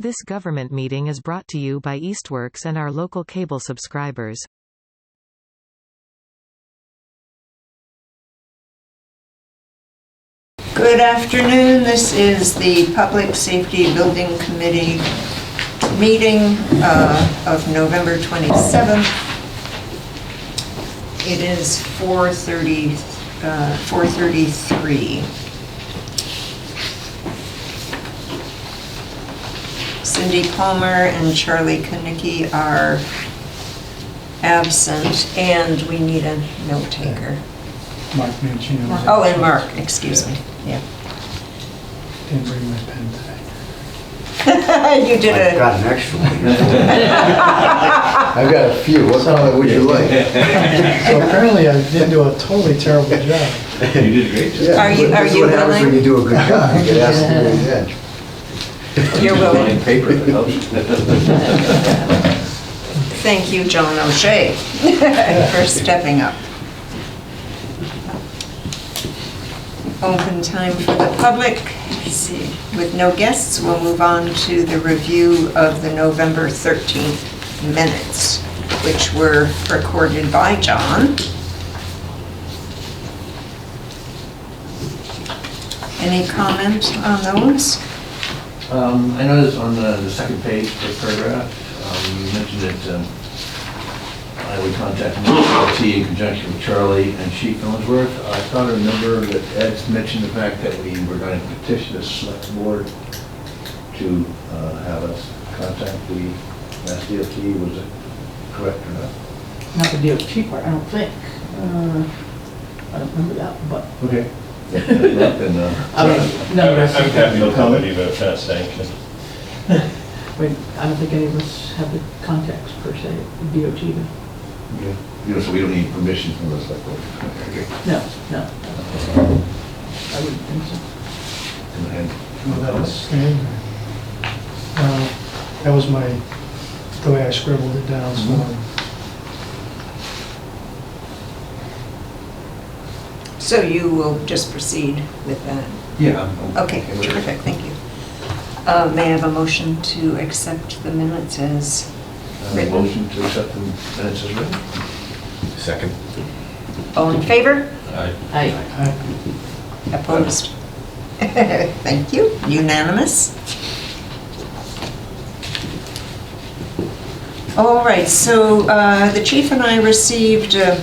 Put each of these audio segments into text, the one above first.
This government meeting is brought to you by Eastworks and our local cable subscribers. Good afternoon. This is the Public Safety Building Committee meeting of November 27th. It is 4:33. Cindy Palmer and Charlie Kanicki are absent, and we need a note taker. Mark Mancino. Oh, and Mark, excuse me. Yeah. Didn't bring my pen today. You did I've got an extra one. I've got a few. What color would you like? So apparently I didn't do a totally terrible job. You did a great job. Yeah, Are you this is what happens willing? when you do a good job. You get asked to do it again. You're willing. Paper that helps. Thank you, John O'Shea, for stepping up. Open time for the public. Let's see. With no guests, we'll move on to the review of the November 13th minutes, which were recorded by John. Any comment on those? I noticed on the second page, first paragraph, you mentioned that I would contact MLT in conjunction with Charlie and Chief Ellsworth. I thought I remember that Ed's mentioned the fact that we were going to petition the select board to have us contact the Mass DOT. Was it correct or not? Not the DOT part, I don't think. I don't remember that, but. Okay. I mean, none of us. I'm happy to come in even if not sanctioned. I mean, I don't think any of us have the contacts per se, the DOT. Yeah. You know, so we don't need permission from the select board. Okay. No. I wouldn't think so. Go ahead. Well, that was standard. That was the way I scribbled it down, so. So you will just proceed with that? Yeah. Okay, terrific, thank you. May I have a motion to accept the minutes as written? Motion to accept the minutes as written. Second. All in favor? Aye. Opposed? Thank you. Unanimous. All right, so the chief and I received a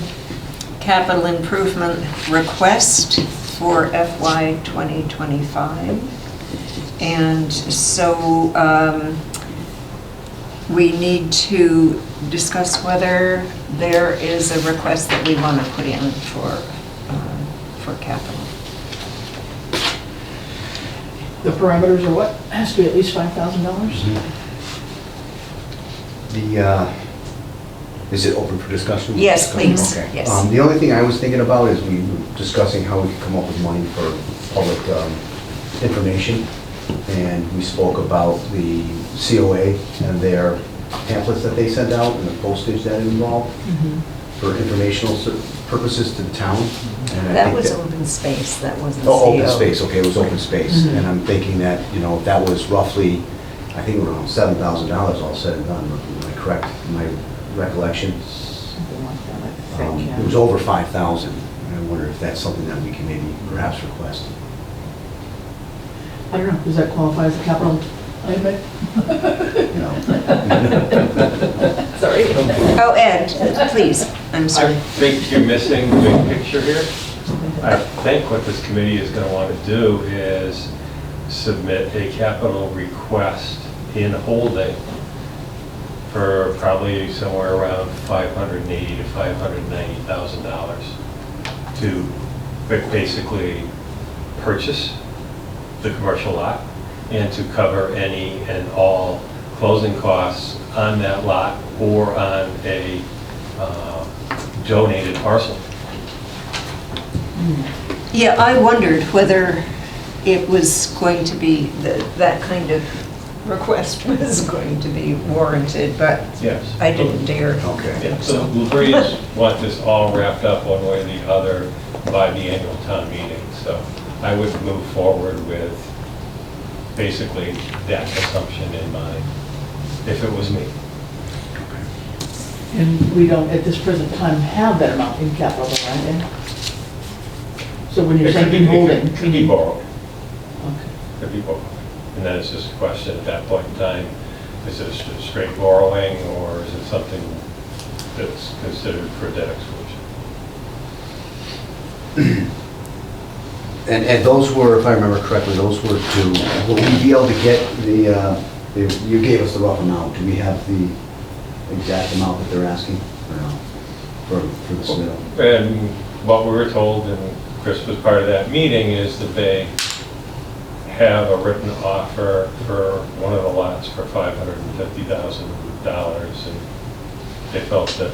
capital improvement request for FY 2025. And so we need to discuss whether there is a request that we want to put in for capital. The parameters are what? Has to be at least $5,000? Is it open for discussion? Yes, please. Okay. Yes. The only thing I was thinking about is we were discussing how we could come up with money for public information. And we spoke about the COA and their pamphlets that they send out and the postage that it involved for informational purposes to the town. And I That think was open space, that wasn't Oh, open CO. space, okay, it was open space. And I'm thinking that, that was roughly, I think around $7,000 all said and done. Am I correct in my recollection? Something like that, I think, yeah. It was over 5,000. And I wonder if that's something that we can maybe perhaps request. I don't know, does that qualify as a capital item? Sorry. Oh, Ed, please, I'm I sorry. think you're missing the big picture here. I think what this committee is going to want to do is submit a capital request in holding for probably somewhere around $580,000 to $590,000 to basically purchase the commercial lot and to cover any and all closing costs on that lot or on a donated parcel. Yeah, I wondered whether it was going to be, that kind of request was going to be warranted, but Yes. I didn't dare. Okay. Yeah, so the Breeds want this all wrapped up one way or the other by the annual town meeting. So I would move forward with basically that assumption in mind, if it was me. And we don't, at this present time, have that amount in capital, right? And so when you're It could saying be- in holding. It could be borrowed, Okay. could be borrowed. And then it's just a question at that point in time, is it a straight borrowing, or is it something that's considered for debt exclusion? And those were, if I remember correctly, those were to, will we be able to get you gave us the rough amount, do we have the exact amount that they're asking, or no, for the submittal? And what we were told, and Chris was part of that meeting, is that they have a written offer for one of the lots for $550,000, and they felt that,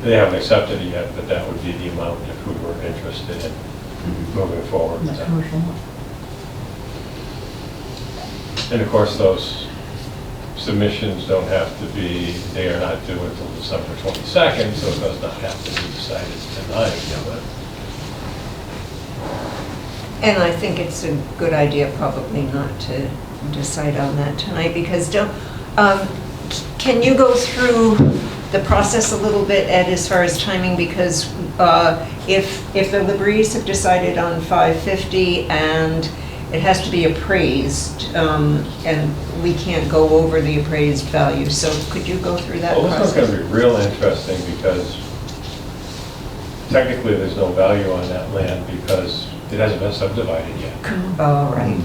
they haven't accepted it yet, but that would be the amount if we were interested in moving forward. That's commercial. And of course, those submissions don't have to be, they are not due until December 22nd, so it does not have to be decided tonight. But And I think it's a good idea probably not to decide on that tonight, because can you go through the process a little bit, Ed, as far as timing? Because if the Labries have decided on 550 and it has to be appraised, and we can't go over the appraised value, so could you go through that well, this one's process? going to be real interesting, because technically there's no value on that land because it hasn't been subdivided yet. Oh, right.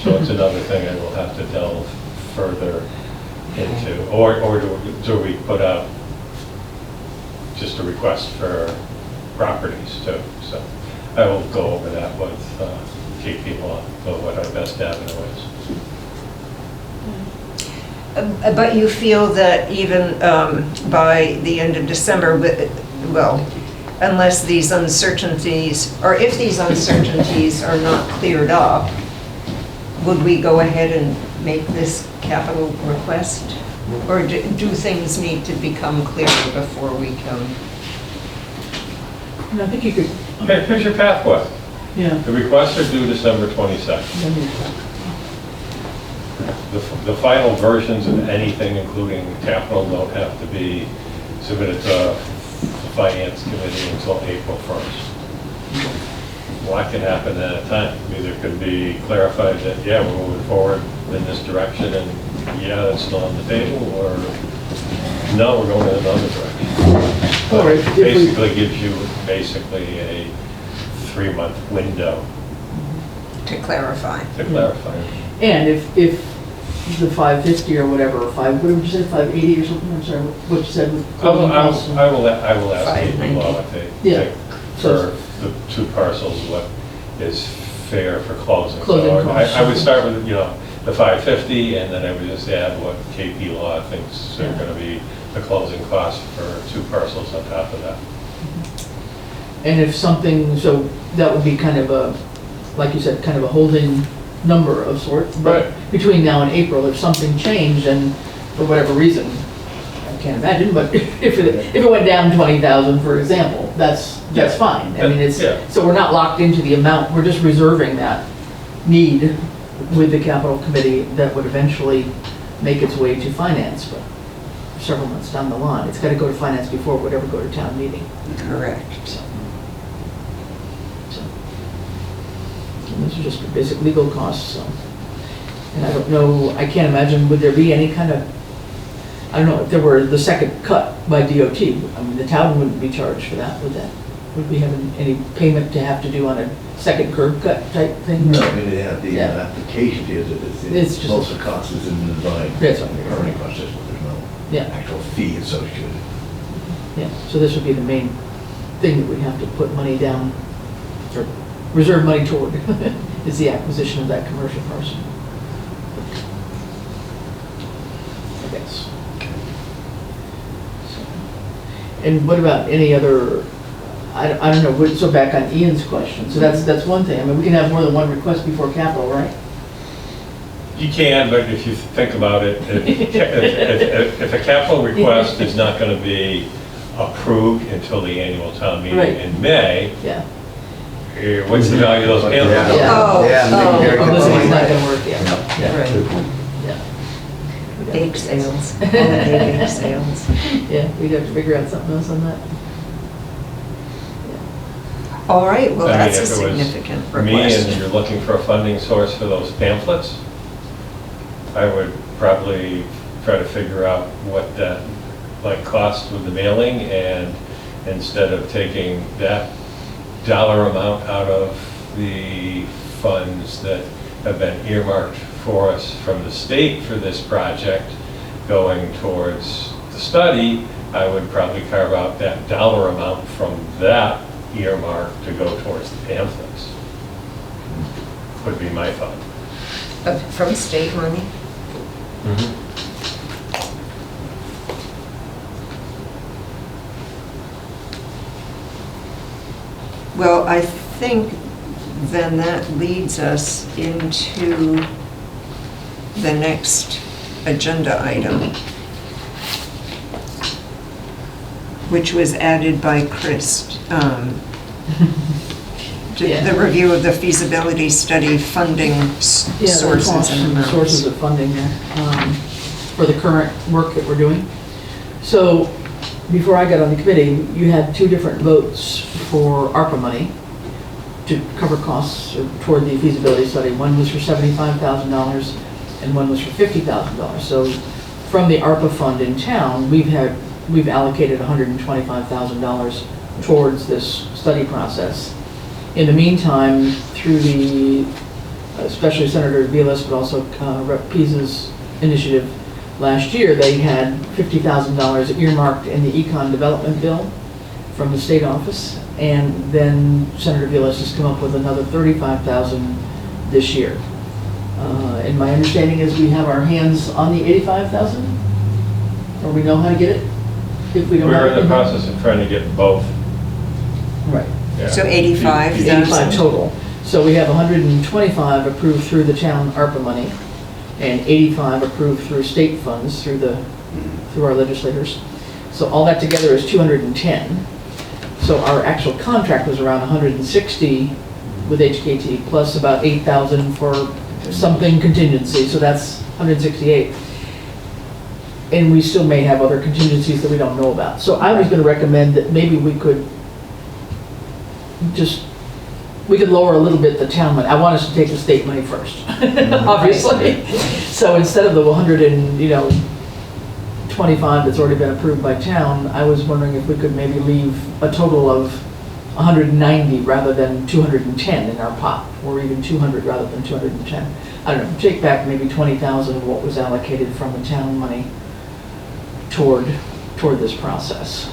So it's another thing I will have to delve further into. Or do we put out just a request for properties too? So I will go over that with KP Law, what our best avenue is. But you feel that even by the end of December, well, unless these uncertainties, or if these uncertainties are not cleared up, would we go ahead and make this capital request? Or do things need to become clearer before we can? And I think you could, Okay, here's your pathway. yeah. The requests are due December 22nd. then you- The final versions of anything, including capital, don't have to be submitted to the Finance Committee until April 1st. What can happen at a time? Either it could be clarified that, yeah, we're moving forward in this direction, and yeah, that's still on the table, or no, we're going in another direction. All right, if we- Basically gives you basically a 3-month window To clarify. to clarify. And if the 550 or whatever, what did you say, 580 or something, I'm sorry, what you said with closing costs? I will ask KP 590. Law if they Yeah. think for the 2 parcels what is fair for closing. Closing So costs. I would start with, the 550, and then I would just add what KP Law thinks are going to be the closing costs for 2 parcels on top of that. And if something, so that would be kind of a, like you said, kind of a holding number of sorts. But Right. between now and April, if something changed and for whatever reason, I can't imagine, but if it went down 20,000, for example, that's Yeah. fine. I mean, Yeah. so we're not locked into the amount, we're just reserving that need with the capital committee that would eventually make its way to finance, but several months down the line. It's got to go to finance before it would ever go to town meeting. Correct. So, and those are just basic legal costs, so. And I don't know, I can't imagine, would there be any kind of, I don't know, if there were the second cut by DOT, I mean, the town wouldn't be charged for that, would that? Would we have any payment to have to do on a second curb cut type thing? No, I mean, they have the Yeah. application here, that It's just- most of the cost is in the design. That's what I'm- Permitting process, but there's no Yeah, actual fee associated. yeah, so this would be the main thing that we'd have to put money down, or reserve money toward, is the acquisition of that commercial parcel. I guess. So, and what about any other, I don't know, so back on Ian's question, so that's one thing, I mean, we can have more than one request before capital, right? You can, but if you think about it, if a capital request is not going to be approved until the annual town meeting Right. in May, Yeah, what's the value of those pamphlets? Oh, very good Publicity's point. not gonna work, yeah. Yeah. Right. Good point. Yeah. Bake sales, holiday bake sales. Yeah, we'd have to figure out something else on that. All right, well, I mean, that's a if it was significant Me and request. you're looking for a funding source for those pamphlets, I would probably try to figure out what that like cost with the mailing, and instead of taking that dollar amount out of the funds that have been earmarked for us from the state for this project going towards the study, I would probably carve out that dollar amount from that earmark to go towards the pamphlets. Would be my thought. From state money? Well, I think then that leads us into the next agenda item, which was added by Chris. Yeah. The review of the feasibility study funding Yeah, the sources costs and and sources amounts. of funding there for the current work that we're doing. So before I got on the committee, you had two different votes for ARPA money to cover costs toward the feasibility study. One was for $75,000 and one was for $50,000. So from the ARPA fund in town, we've allocated $125,000 towards this study process. In the meantime, through the, especially Senator Vilas, but also Rep. Pisa's initiative last year, they had $50,000 earmarked in the econ development bill from the state office, and then Senator Vilas has come up with another $35,000 this year. And my understanding is we have our hands on the $85,000, or we know how to get it if we don't have We're it. in the process of trying to get both. Right. Yeah. So 85,000. 85 total. So we have 125 approved through the town ARPA money, and 85 approved through state funds through our legislators. So all that together is 210. So our actual contract was around 160 with HKT, plus about 8,000 for something contingency, so that's 168. And we still may have other contingencies that we don't know about. So I was going to recommend that maybe we could we could lower a little bit the town money. I want us to take the state money first, obviously. So instead of the 125 that's already been approved by town, I was wondering if we could maybe leave a total of 190 rather than 210 in our pot, or even 200 rather than 210. I don't know, take back maybe 20,000 of what was allocated from the town money toward this process.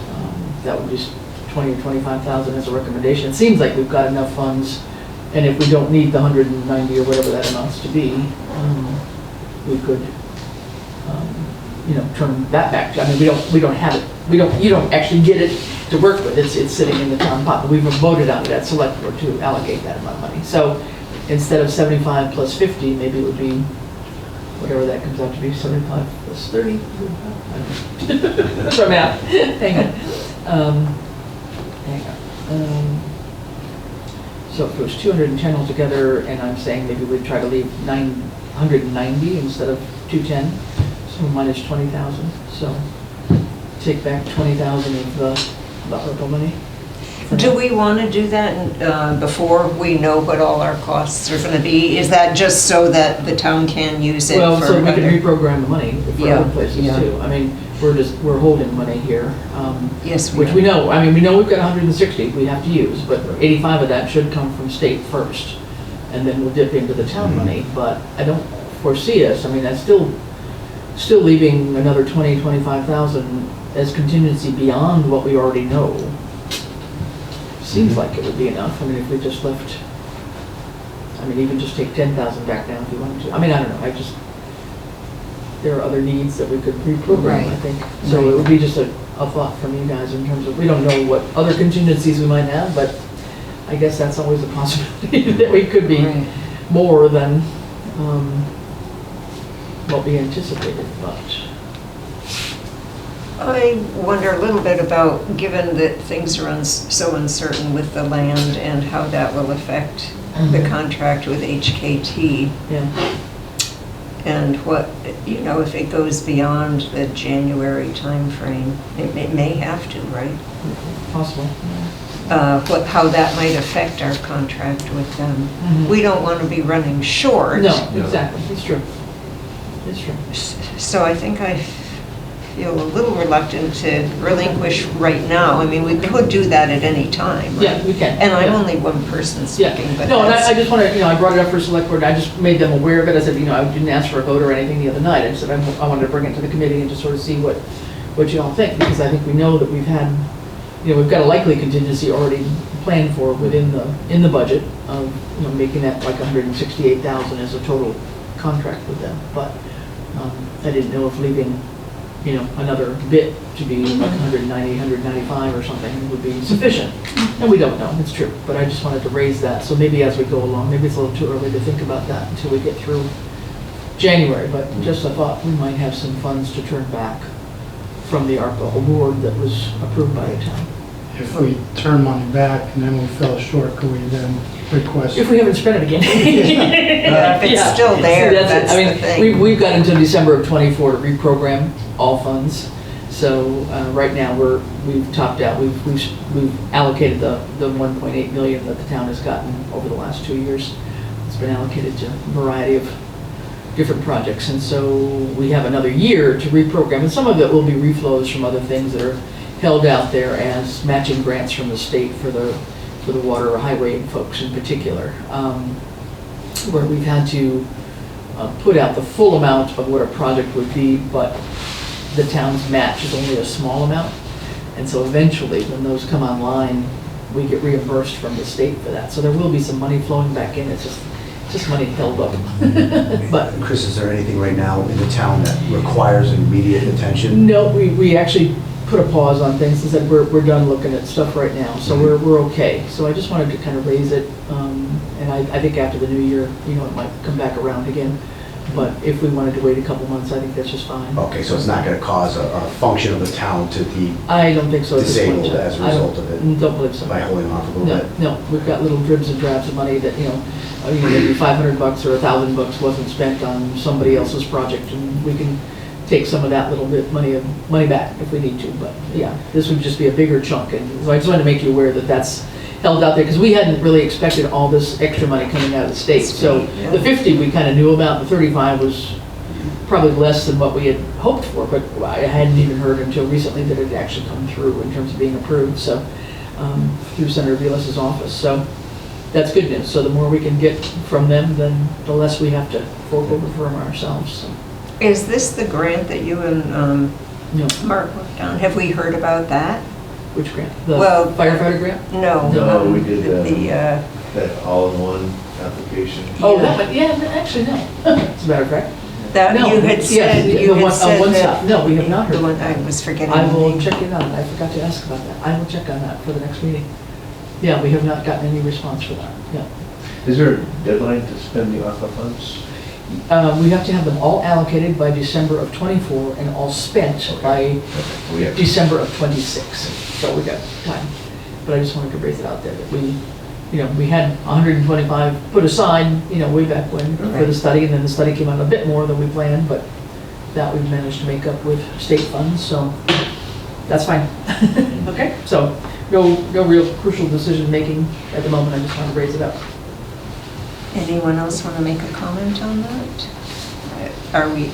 That would just 20 or 25,000 as a recommendation. It seems like we've got enough funds, and if we don't need the 190 or whatever that amounts to be, we could, turn that back. I mean, we don't have it. You don't actually get it to work with. It's sitting in the town pot, but we've voted on it at select board to allocate that amount of money. So instead of 75 plus 50, maybe it would be whatever that comes out to be, 75 plus 30. That's what I'm at. Hang on. So if it was 210 altogether, and I'm saying maybe we'd try to leave 990 instead of 210, so minus 20,000. So take back 20,000 of the ARPA money. Do we want to do that before we know what all our costs are going to be? Is that just so that the town can use it for Well, so we can other- reprogram the money for Yeah, other places yeah. too. I mean, we're holding money here. Yes, Which we know, we know we've got 160 we have to use, but 85 of that should come from state first. And then we'll dip into the town money, but I don't foresee us, that's still leaving another 20, 25,000 as contingency beyond what we already know. Seems like it would be enough, if we just left, even just take 10,000 back down if you wanted to. I don't know, there are other needs that we could reprogram, I Right. think. So it would be just a thought from you guys in terms of, we don't know what other contingencies we might have, but I guess that's always a possibility that we could be Right. more than what we anticipated, but I wonder a little bit about, given that things are so uncertain with the land and how that will affect the contract with HKT, Yeah, and what, if it goes beyond the January timeframe, it may have to, right? possible. How that might affect our contract with them. We don't want to be running short. No, exactly, it's true. It's true. So I think I feel a little reluctant to relinquish right now. I mean, we could do that at any time, right? Yeah, we can. And I'm yeah. only one person Yeah, speaking, but no, and I that's... just want to, I brought it up for select board, I just made them aware of it, I said, I didn't ask for a vote or anything the other night, I said I wanted to bring it to the committee and just sort of see what you all think, because I think we know that we've had, we've got a likely contingency already planned for within the budget of, making that like 168,000 as a total contract with them, but I didn't know if leaving, another bit to be like 190, 195 or something would be sufficient. And we don't know, it's true, but I just wanted to raise that. So maybe as we go along, maybe it's a little too early to think about that until we get through January, but just I thought we might have some funds to turn back from the ARPA award that was approved by the town. If we turn money back and then we fell short, could we then request? If we haven't spent it again. Yeah, if it's still there, See, that's it. the thing. We've got until December of '24 to reprogram all funds. So right now we've topped out. We've allocated the 1.8 million that the town has gotten over the last 2 years. It's been allocated to a variety of different projects, and so we have another year to reprogram. And some of it will be reflows from other things that are held out there as matching grants from the state for the water or highway folks in particular, where we've had to put out the full amount of what a project would be, but the town's match is only a small amount. And so eventually, when those come online, we get reimbursed from the state for that. So there will be some money flowing back in. It's just money held up. But Chris, is there anything right now in the town that requires immediate attention? no, we actually put a pause on things and said we're done looking at stuff right now, so we're okay. So I just wanted to kind of raise it, and I think after the new year, it might come back around again. But if we wanted to wait a couple months, I think that's just fine. Okay, so it's not going to cause a function of the town to be I don't think so. At this point. disabled as a result of it? Don't believe so. By holding off a little No, bit? no, we've got little dribs and drabs of money that, maybe $500 or $1,000 wasn't spent on somebody else's project, and we can take some of that little bit money back if we need to. But yeah, this would just be a bigger chunk, and so I just wanted to make you aware that that's held out there, because we hadn't really expected all this extra money coming out of the state. So the 50 we kind of knew about, the 35 was probably less than what we had hoped for, but I hadn't even heard until recently that it had actually come through in terms of being approved, so through Senator Vilas's office. So that's good news. So the more we can get from them, then the less we have to fork over from ourselves. So. Is this the grant that you and No. Mark worked on? Have we heard about that? Which grant? The Well, firefighter grant? No. No, we did the that all-in-one application. Oh, that one, yeah, actually, no. As a matter of fact. that No, you had yes, said, the you had one- said one that- stop. No, we have not heard The one, about I that. was forgetting I the will name. check it out. I forgot to ask about that. I will check on that for the next meeting. Yeah, we have not gotten any response for that, yeah. Is there a deadline to spend the ARPA funds? We have to have them all allocated by December of '24 and all spent by We have December of '26. So we got time. But I just wanted to raise it out there that we had 125 put aside, way back when for the study, and then the study came out a bit more than we planned, but that we've managed to make up with state funds, so that's fine. Okay, so no real crucial decision making at the moment. I just want to raise it up. Anyone else want to make a comment on that? Are we,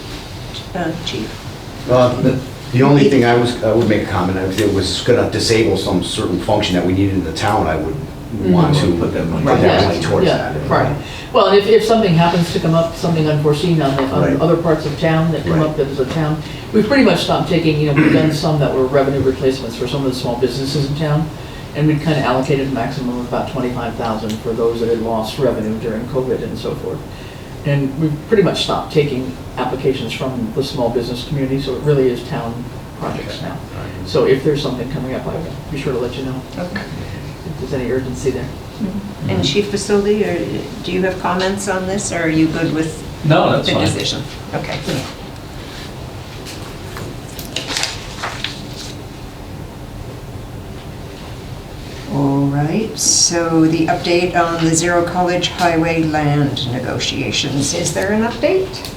Chief? The only thing I would make a comment, if it was going to disable some certain function that we needed in the town, I would want to Put that money- put that Yeah, money towards yeah, that. right. Well, and if something happens to come up, something unforeseen on Right. other parts of town that come Right. up that is a town, we've pretty much stopped taking, we've done some that were revenue replacements for some of the small businesses in town, and we'd kind of allocated a maximum of about 25,000 for those that had lost revenue during COVID and so forth. And we've pretty much stopped taking applications from the small business community, so it really is town projects now. So if there's something coming up, I'll be sure to let you know Okay. if there's any urgency there. And Chief Facility, or do you have comments on this, or are you good with No, that's the fine. decision? Okay. right, so the update on the Zero College Highway land negotiations. Is there an update?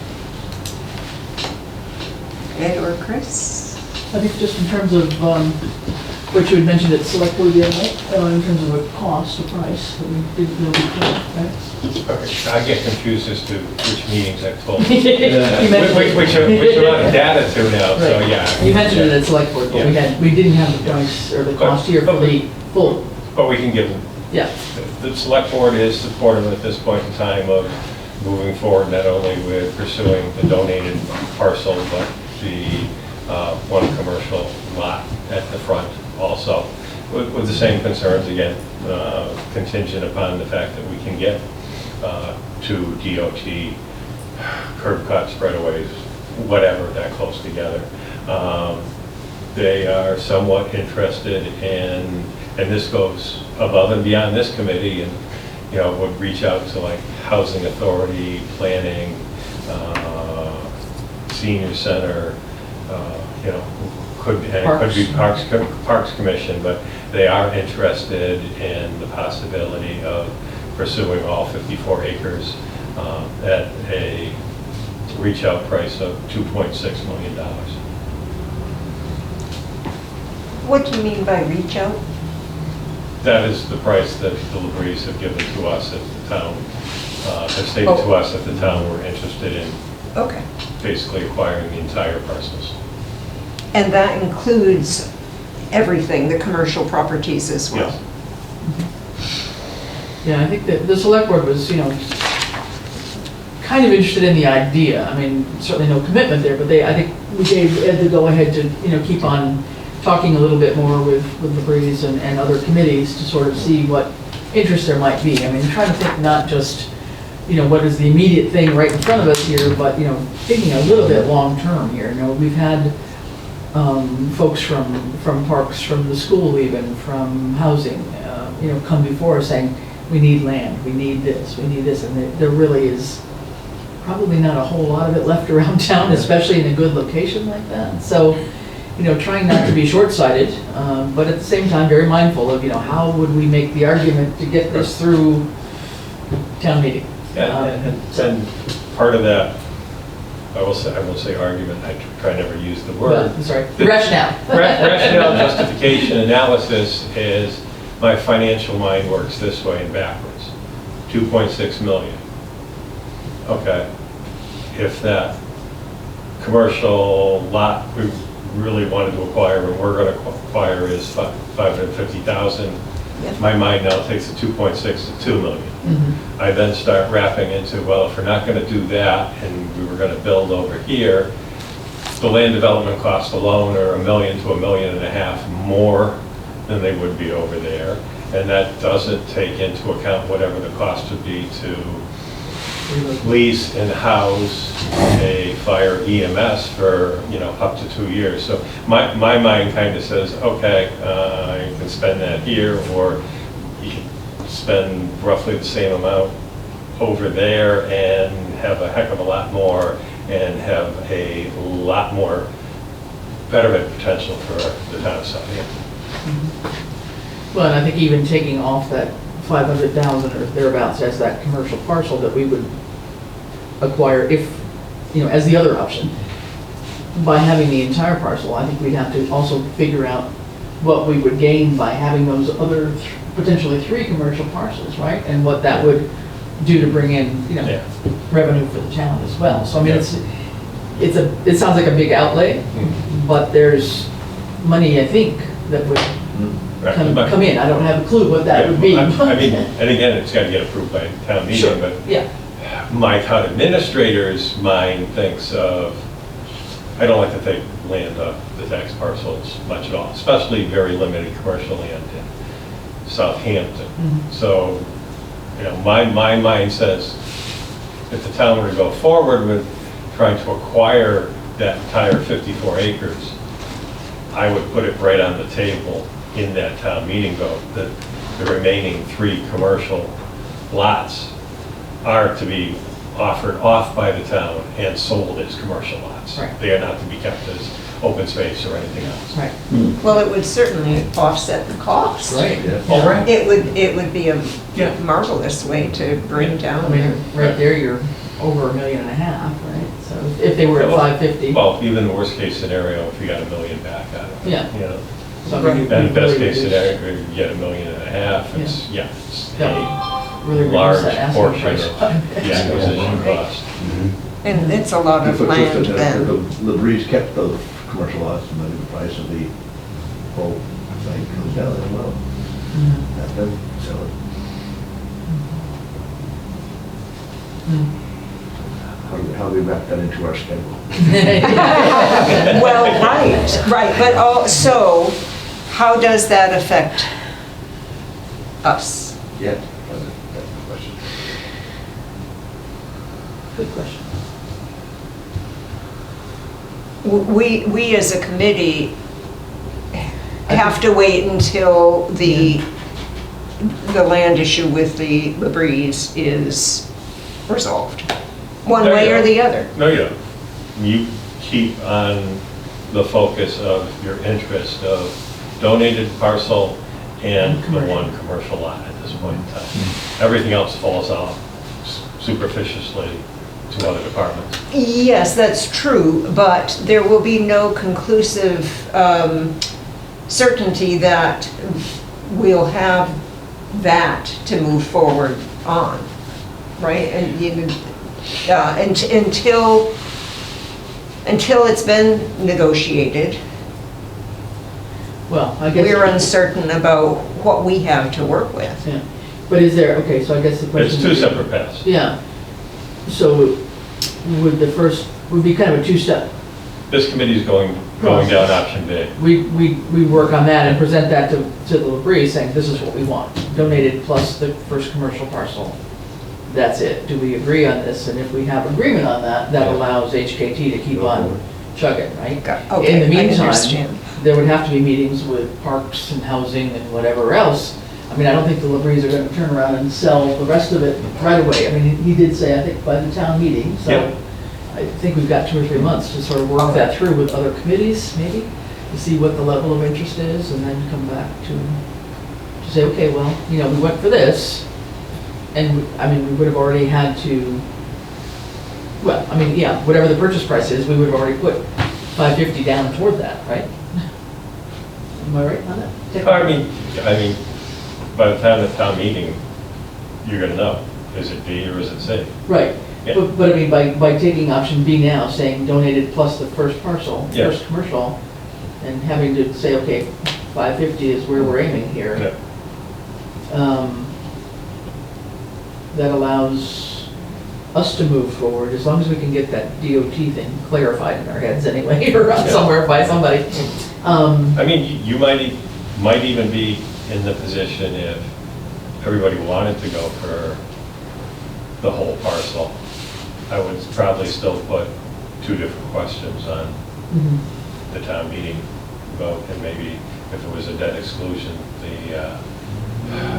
Ed or Chris? I think just in terms of what you had mentioned at select board the other night, in terms of a cost, a price, that we didn't really, right? Okay, I get confused as to which meetings I've told. You mentioned it. Which are not data to now, so Right. yeah. You mentioned it at select board, but we didn't have the price or the cost here for the full, But we can give them, yeah. the select board is supportive at this point in time of moving forward, not only with pursuing the donated parcel, but the one commercial lot at the front also, with the same concerns again, contingent upon the fact that we can get to DOT, curb cut, spreadaways, whatever, that close together. They are somewhat interested in, and this goes above and beyond this committee, and would reach out to like housing authority, planning, senior center, could be Parks Commission, but they are interested in the possibility of pursuing all 54 acres at a reach out price of $2.6 million. What do you mean by reach out? That is the price that the LaBries have given to us at the town, have stated to us that the town were interested in Okay. basically acquiring the entire parcels. And that includes everything, the commercial properties as well? Yes. Yeah, I think that the select board was, kind of interested in the idea. I mean, certainly no commitment there, but I think we gave Ed the go-ahead to, keep on talking a little bit more with the Breeze and other committees to sort of see what interest there might be. I mean, trying to think not just, what is the immediate thing right in front of us here, but, thinking a little bit long-term here. We've had folks from parks, from the school even, from housing, come before us saying, we need land, we need this, and there really is probably not a whole lot of it left around town, especially in a good location like that. So, trying not to be short-sighted, but at the same time very mindful of, how would we make the argument to get this through town meeting? And part of that, I won't say argument, I try never to use the word. Well, sorry, rationale. Rationale justification analysis is, my financial mind works this way and backwards. 2.6 million. Okay. If that commercial lot we really wanted to acquire and we're going to acquire is 550,000, Yep. my mind now takes the 2.6 to 2 million. Mm-hmm. I then start wrapping into, well, if we're not going to do that and we were going to build over here, the land development costs alone are $1 million to $1.5 million more than they would be over there. And that doesn't take into account whatever the cost would be to lease and house a fire EMS for, up to 2 years. So my mind kind of says, okay, you can spend that here, or you can spend roughly the same amount over there and have a heck of a lot more and have a lot more betterment potential for the town of Southampton. Well, and I think even taking off that 500,000 or thereabouts as that commercial parcel that we would acquire if, as the other option, by having the entire parcel, I think we'd have to also figure out what we would gain by having those other potentially 3 commercial parcels, right? And what that would do to bring in, revenue for the town as well. So I mean, it sounds like a big outlay, but there's money, I think, that would come in. I don't have a clue what that would be. I mean, and again, it's got to get approved by town meeting, Sure. but Yeah. my town administrator's mind thinks of, I don't like to take land off the tax parcels much at all, especially very limited commercial land in Southampton. Mm-hmm. So, my mind says, if the town were to go forward with trying to acquire that entire 54 acres, I would put it right on the table in that town meeting vote that the remaining 3 commercial lots are to be offered off by the town and sold as commercial lots. Right. They are not to be kept as open space or anything else. Right. Well, it would certainly offset the cost. Right. All right. It would be a Yeah. marvelous way to bring I down mean, their, right there, you're over $1.5 million, right? So if they were at 550. Well, even the worst case scenario, if you got $1 million back out of it. Yeah. You know, So, I mean, you and best really case reduce- scenario, you get $1.5 million, it's, yeah, it's Yeah. Really reduce large that asking portion price. of the acquisition cost. and it's a lot of land then. The Breeze kept those commercial lots, and then the price of the whole site goes down as well. Mhm. Let them sell it. How do we map that into our schedule? Well, right, but also, how does that affect us? Yeah, that's the question. Good question. We as a committee have to wait until the land issue with the Labreeze is resolved, one There way you or go. the other. No, you don't. You keep on the focus of your interest of donated parcel and the one commercial lot at this point in time. Everything else falls out superficially to other departments. Yes, that's true, but there will be no conclusive certainty that we'll have that to move forward on, right? And until it's been negotiated, Well, I guess. we're uncertain about what we have to work with. Yeah. But is there, okay, so I guess the question. It's two separate paths. Yeah. So would be kind of a two-step. This committee is going down option B. We work on that and present that to the Labrie saying, this is what we want. Donated plus the first commercial parcel. That's it. Do we agree on this? And if we have agreement on that, that allows HKT to keep on chugging, right? Okay, In the I meantime, understand. there would have to be meetings with parks and housing and whatever else. I mean, I don't think the Labries are gonna turn around and sell the rest of it right away. I mean, he did say, I think, by the town meeting, so Yeah. I think we've got 2 or 3 months to sort of work that through with other committees, maybe, to see what the level of interest is, and then come back to say, okay, well, you know, we went for this, and, I mean, we would have already had to, well, I mean, yeah, whatever the purchase price is, we would have already put 550 down toward that, right? Am I right on that? I mean, by the time of the town meeting, you're gonna know, is it B or is it C? Right, Yeah. but I mean, by taking option B now, saying donated plus the first parcel, Yeah. first commercial, and having to say, okay, 550 is where we're aiming here. Yeah. That allows us to move forward, as long as we can get that DOT thing clarified in our heads anyway, or Yeah. somewhere by somebody. I mean, you might even be in the position if everybody wanted to go for the whole parcel. I would probably still put 2 different questions on Mhm. the town meeting vote, and maybe if it was a debt exclusion,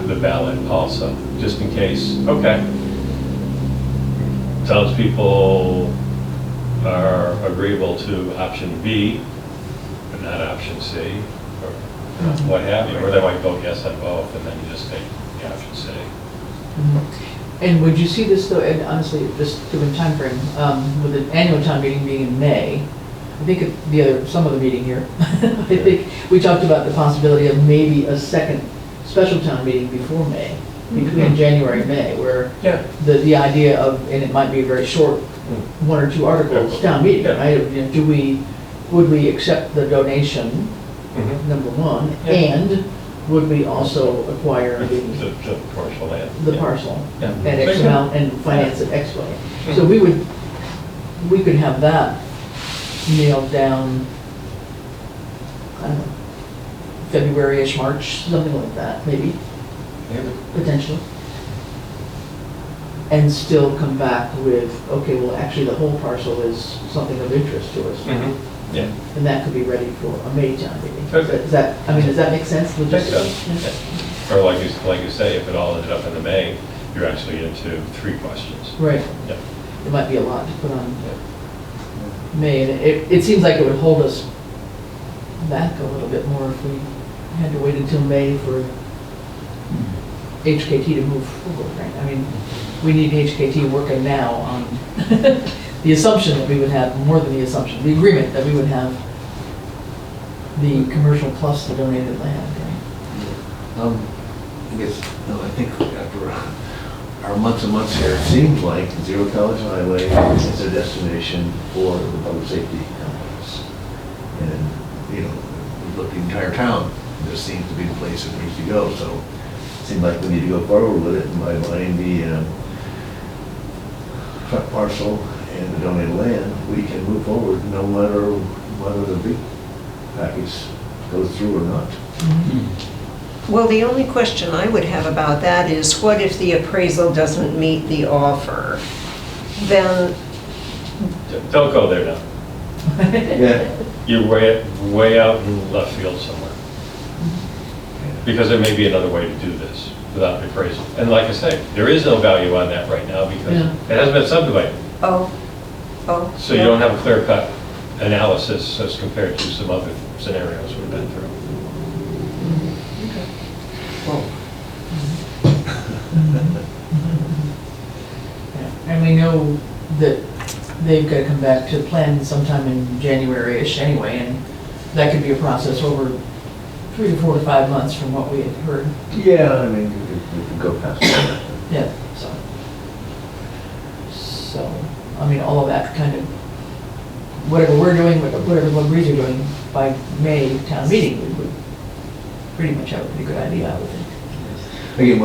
the ballot also, just in case. Okay. Townspeople are agreeable to option B, but not option C, or what have you, or they might vote yes on both, and then you just take the option C. Mhm. And would you see this though, and honestly, this given timeframe, with the annual town meeting being in May, I think at some of the meeting here, I think we talked about the possibility of maybe a second special town meeting before May, between January and May, where Yeah. the idea of, and it might be a very short, 1 or 2 articles town meeting, Yeah. right? You know, would we accept the donation, number 1, Yeah. and would we also acquire The commercial land. the Yeah. parcel Yeah. at X amount and finance it X way? So we could have that nailed down, I don't know, February-ish, March, something like that, maybe, potentially. And still come back with, okay, well, actually, the whole parcel is something of interest to us. Mhm. Yeah. And that could be ready for a May town meeting. Okay. Does that, I mean, does that make sense Think so. logistically? Yeah. Or like you say, if it all ended up in the May, you're actually into 3 questions. Right. Yeah. It might be a lot to put on May, and it seems like it would hold us back a little bit more if we had to wait until May for HKT to move forward, right? I mean, we need HKT working now on the assumption that we would have, more than the assumption, the agreement that we would have the commercial plus the donated land, right? I guess, no, I think after our months and months here, it seems like Zero College Highway is a destination for the public safety companies. And, you know, we look at the entire town, this seems to be the place it needs to go, so it seems like we need to go forward with it, and by buying the truck parcel and the donated land, we can move forward no matter whether the big package goes through or not. Well, the only question I would have about that is, what if the appraisal doesn't meet the offer? Then, Don't go there now. Yeah. You're way out in left field somewhere. Because there may be another way to do this without an appraisal. And like I say, there is no value on that right now because Yeah. it hasn't been subdivided. oh. So you don't have a clear-cut analysis as compared to some other scenarios we've been through. And we know that they've got to come back to plan sometime in January-ish anyway, and that could be a process over 3 to 4 to 5 months from what we had heard. Yeah, I mean, we could go past that. Yeah, so, I mean, all of that kind of, whatever we're doing, whatever Lebrie's are doing, by May town meeting, we would pretty much have a pretty good idea, I would think. Again,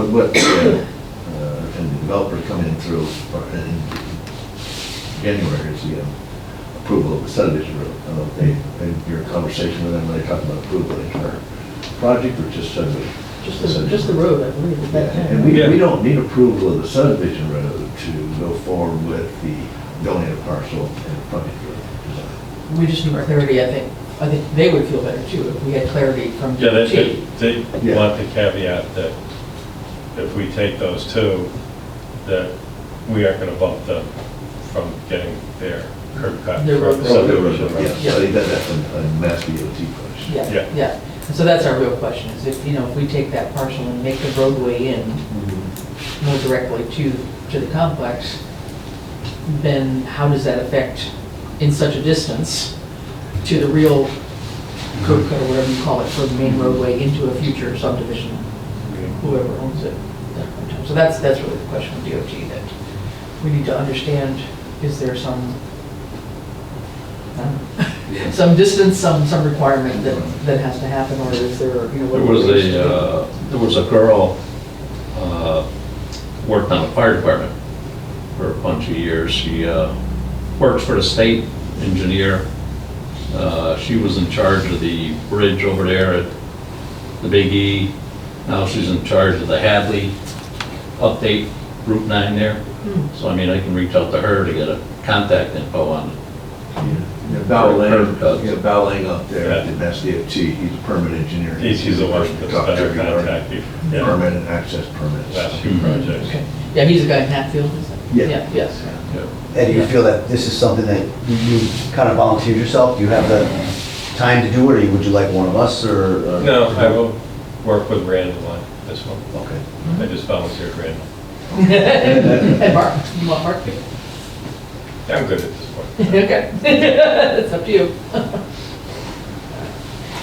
and the developers coming through in January is the approval of the subdivision road. I don't know if they, your conversation with them, when they talk about approval of the entire project or just subdivision? Just the road, I believe, at that time. And we don't need approval of the subdivision road to go forward with the donated parcel and frontage road design. We just need clarity, I think. I think they would feel better too if we had clarity from Yeah, DOT. they Yeah. want the caveat that if we take those two, that we aren't going to bump them from getting their curb cut. Their road. for subdivision Yeah, road. so I think that's a Mass DOT push. Yeah, Yeah. yeah. And so that's our real question, is if, you know, if we take that parcel and make the roadway in more directly to the complex, then how does that affect, in such a distance, to the real curb cut or whatever you call it, for the main roadway into a future subdivision, whoever owns it at that point in time. So that's really the question of DOT, that we need to understand, is there some, some distance, some requirement that has to happen, or is there, you know? There was a girl, worked on the fire department for a bunch of years. She works for the state engineer. She was in charge of the bridge over there at the Big E. Now she's in charge of the Hadley update, Route 9 there. So I mean, I can reach out to her to get a contact info on it. Yeah, Bowling, Curb cuts. Bowling up there at the Mass DOT, he's a permit engineer. He's the one that's Talk to better regarding contact you. Yeah. Permit and access permits. Last few projects. Okay. Yeah, he's a guy in Hatfield, is that? Yeah. Yes. And do you feel that this is something that you kind of volunteered yourself? Do you have the time to do it, or would you like one of us, or? No, I will work with Randall on this one. Okay. I just volunteered Randall. And Mark, you want Mark? Yeah, I'm good at this point. Okay, it's up to you.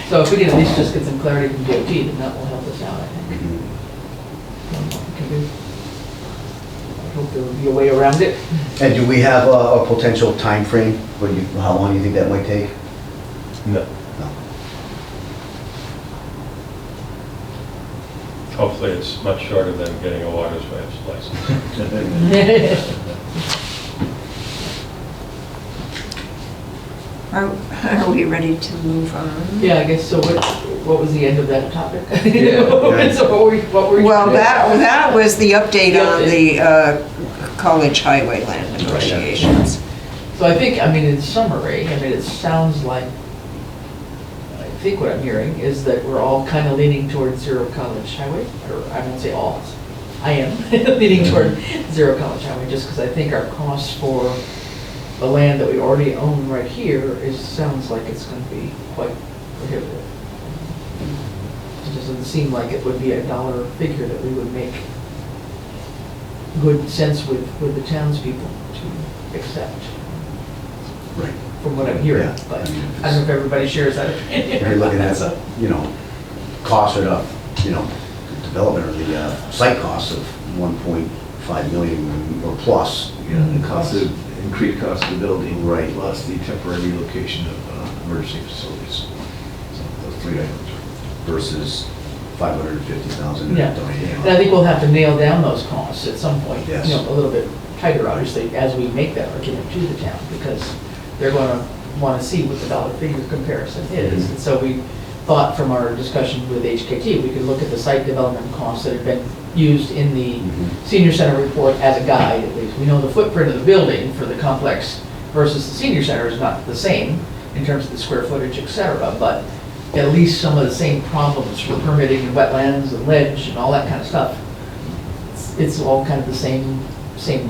So if we can at least just get some clarity from DOT, then that will help us out, I think. Can do. I hope there will be a way around it. And do we have a potential time frame? How long do you think that might take? No. No. Hopefully it's much shorter than getting a water's license. Are we ready to move on? Yeah, I guess, so what was the end of that topic? Yeah. So what were you? Well, that was the update The on the college highway land negotiations. So I think, I mean, in summary, I mean, it sounds like, I think what I'm hearing is that we're all kind of leaning towards Zero College Highway, or I won't say all, I am leaning toward Zero College Highway, just because I think our costs for the land that we already own right here sounds like it's going to be quite prohibitive. It just doesn't seem like it would be a dollar figure that we would make good sense with the townspeople to accept, Right. from what I'm hearing. Yeah. But I mean, I don't know if everybody shares that opinion. You're looking at the, cost of the, development or the site cost of 1.5 million or plus. Yeah, the cost of, increased cost of the building. Right. Plus the temporary relocation of emergency facilities. So those three items. Versus 550,000. Yeah. And I think we'll have to nail down those costs at some point. Yes. A little bit tighter, obviously, as we make that argument to the town, because they're going to want to see what the dollar figure comparison is. Mhm. And so we thought from our discussion with HKT, we could look at the site development costs that have been used in the Mhm. senior center report as a guide, at least. We know the footprint of the building for the complex versus the senior center is not the same in terms of the square footage, et cetera, but at least some of the same problems for permitting and wetlands and ledge and all that kind of stuff. It's all kind of the same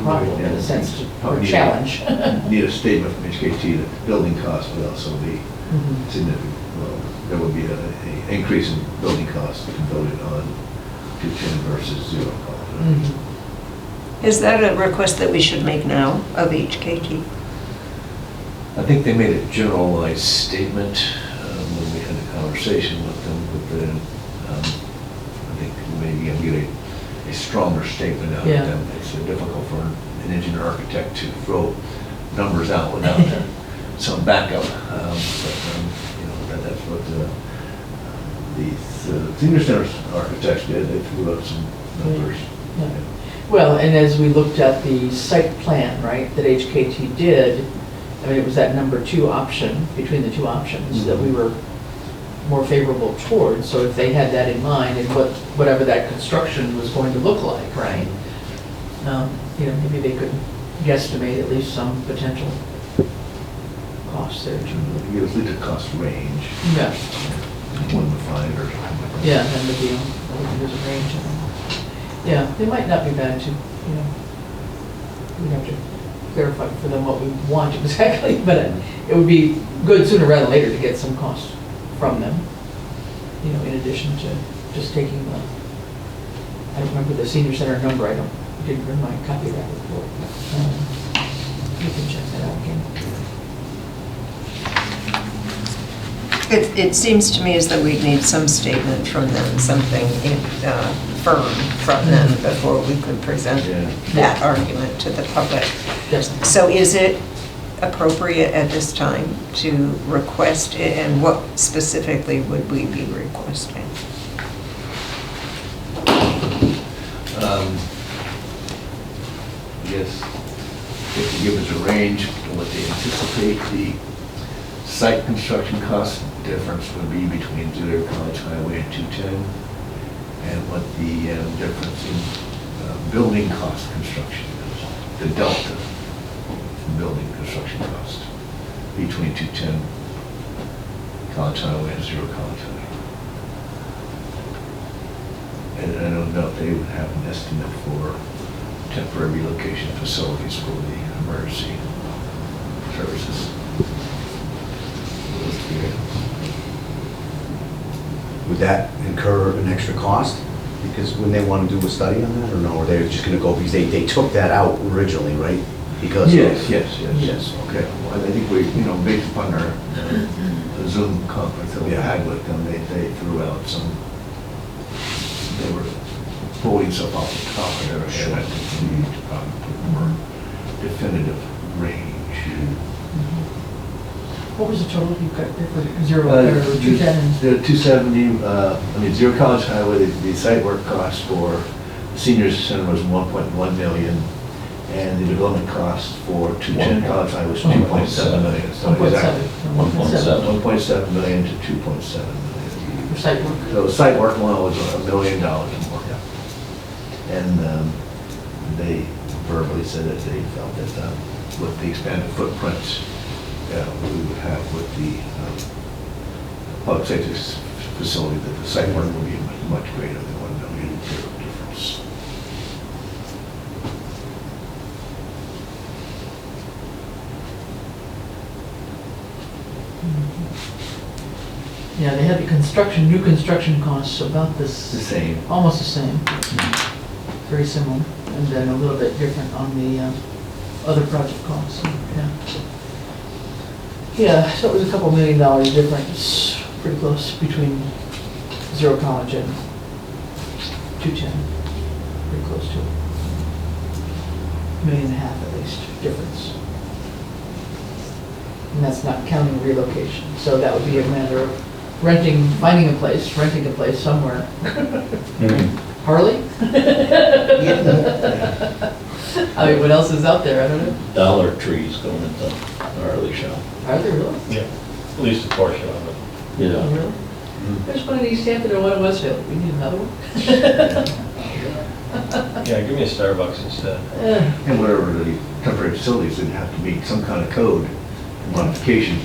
problem in a sense, or challenge. Need a statement from HKT that the building cost would also be Mhm. significant. Well, there would be an increase in building costs if voted on 210 versus 0. Mhm. Is that a request that we should make now of HKT? I think they made a generalized statement when we had a conversation with them, but then I think maybe I'll get a stronger statement out Yeah. of them. It's difficult for an engineer architect to throw numbers out without some backup. That's what the senior center architects did. They threw out some numbers. Yeah. Well, and as we looked at the site plan, right, that HKT did, I mean, it was that number 2 option, between the 2 options, that we were more favorable towards. So if they had that in mind and whatever that construction was going to look like, right? Maybe they could guesstimate at least some potential costs there too. You at least a cost range, Yeah, 1 to 5 or something like that. yeah, and the deal, there's a range. Yeah, they might not be bad to, we'd have to clarify for them what we want exactly, but it would be good sooner rather than later to get some costs from them, in addition to just taking the, I don't remember the senior center number, didn't bring my copy of that report. You can check that out again. It seems to me as though we'd need some statement from them, something firm from them before we could present Yeah. that argument to the public. Definitely. So is it appropriate at this time to request it, and what specifically would we be requesting? Yes, if you give us a range of what they anticipate the site construction cost difference would be between Zero College Highway and 210, and what the difference in building cost construction is, the delta in building construction cost between 210 College Highway and Zero College Highway. And I don't know if they would have an estimate for temporary relocation facilities for the emergency services. Would that incur an extra cost? Because when they want to do a study on that, or no, or they're just going to go, because they took that out originally, right? Because Yes. Okay. Well, I think we, based upon our Zoom conference that we had with them, they threw out some, they were pulling stuff off the top of their head. I think we need to probably put more definitive range. What was the total you got there for 0 or 210? The 270, Zero College Highway, the site work cost for the senior center was 1.1 million, and the development cost for 210 College Highway was 2.7 million. So 1.7. 1.7 million to 2.7 million. For site work. So site work alone was $1 million or more. And they verbally said that they felt that with the expanded footprints we would have with the public safety facility, that the site work will be much greater than $1 million difference. Yeah, they had the construction, new construction costs about The this, same. almost the same, very similar, and then a little bit different on the other project costs, yeah. Yeah, so it was a couple $1 million difference, pretty close, between Zero College and 210, pretty close to it. $1.5 million at least difference. And that's not counting relocation, so that would be a matter of renting a place somewhere. Harley? I mean, what else is out there? I don't know. Dollar Tree's going into the early show. Are there really? Yeah, at least a portion of it. Oh, really? There's one in East Hampton and one in Westfield. We need another one? Yeah, give me a Starbucks instead. And whatever the temporary facilities didn't have to meet some kind of code modification.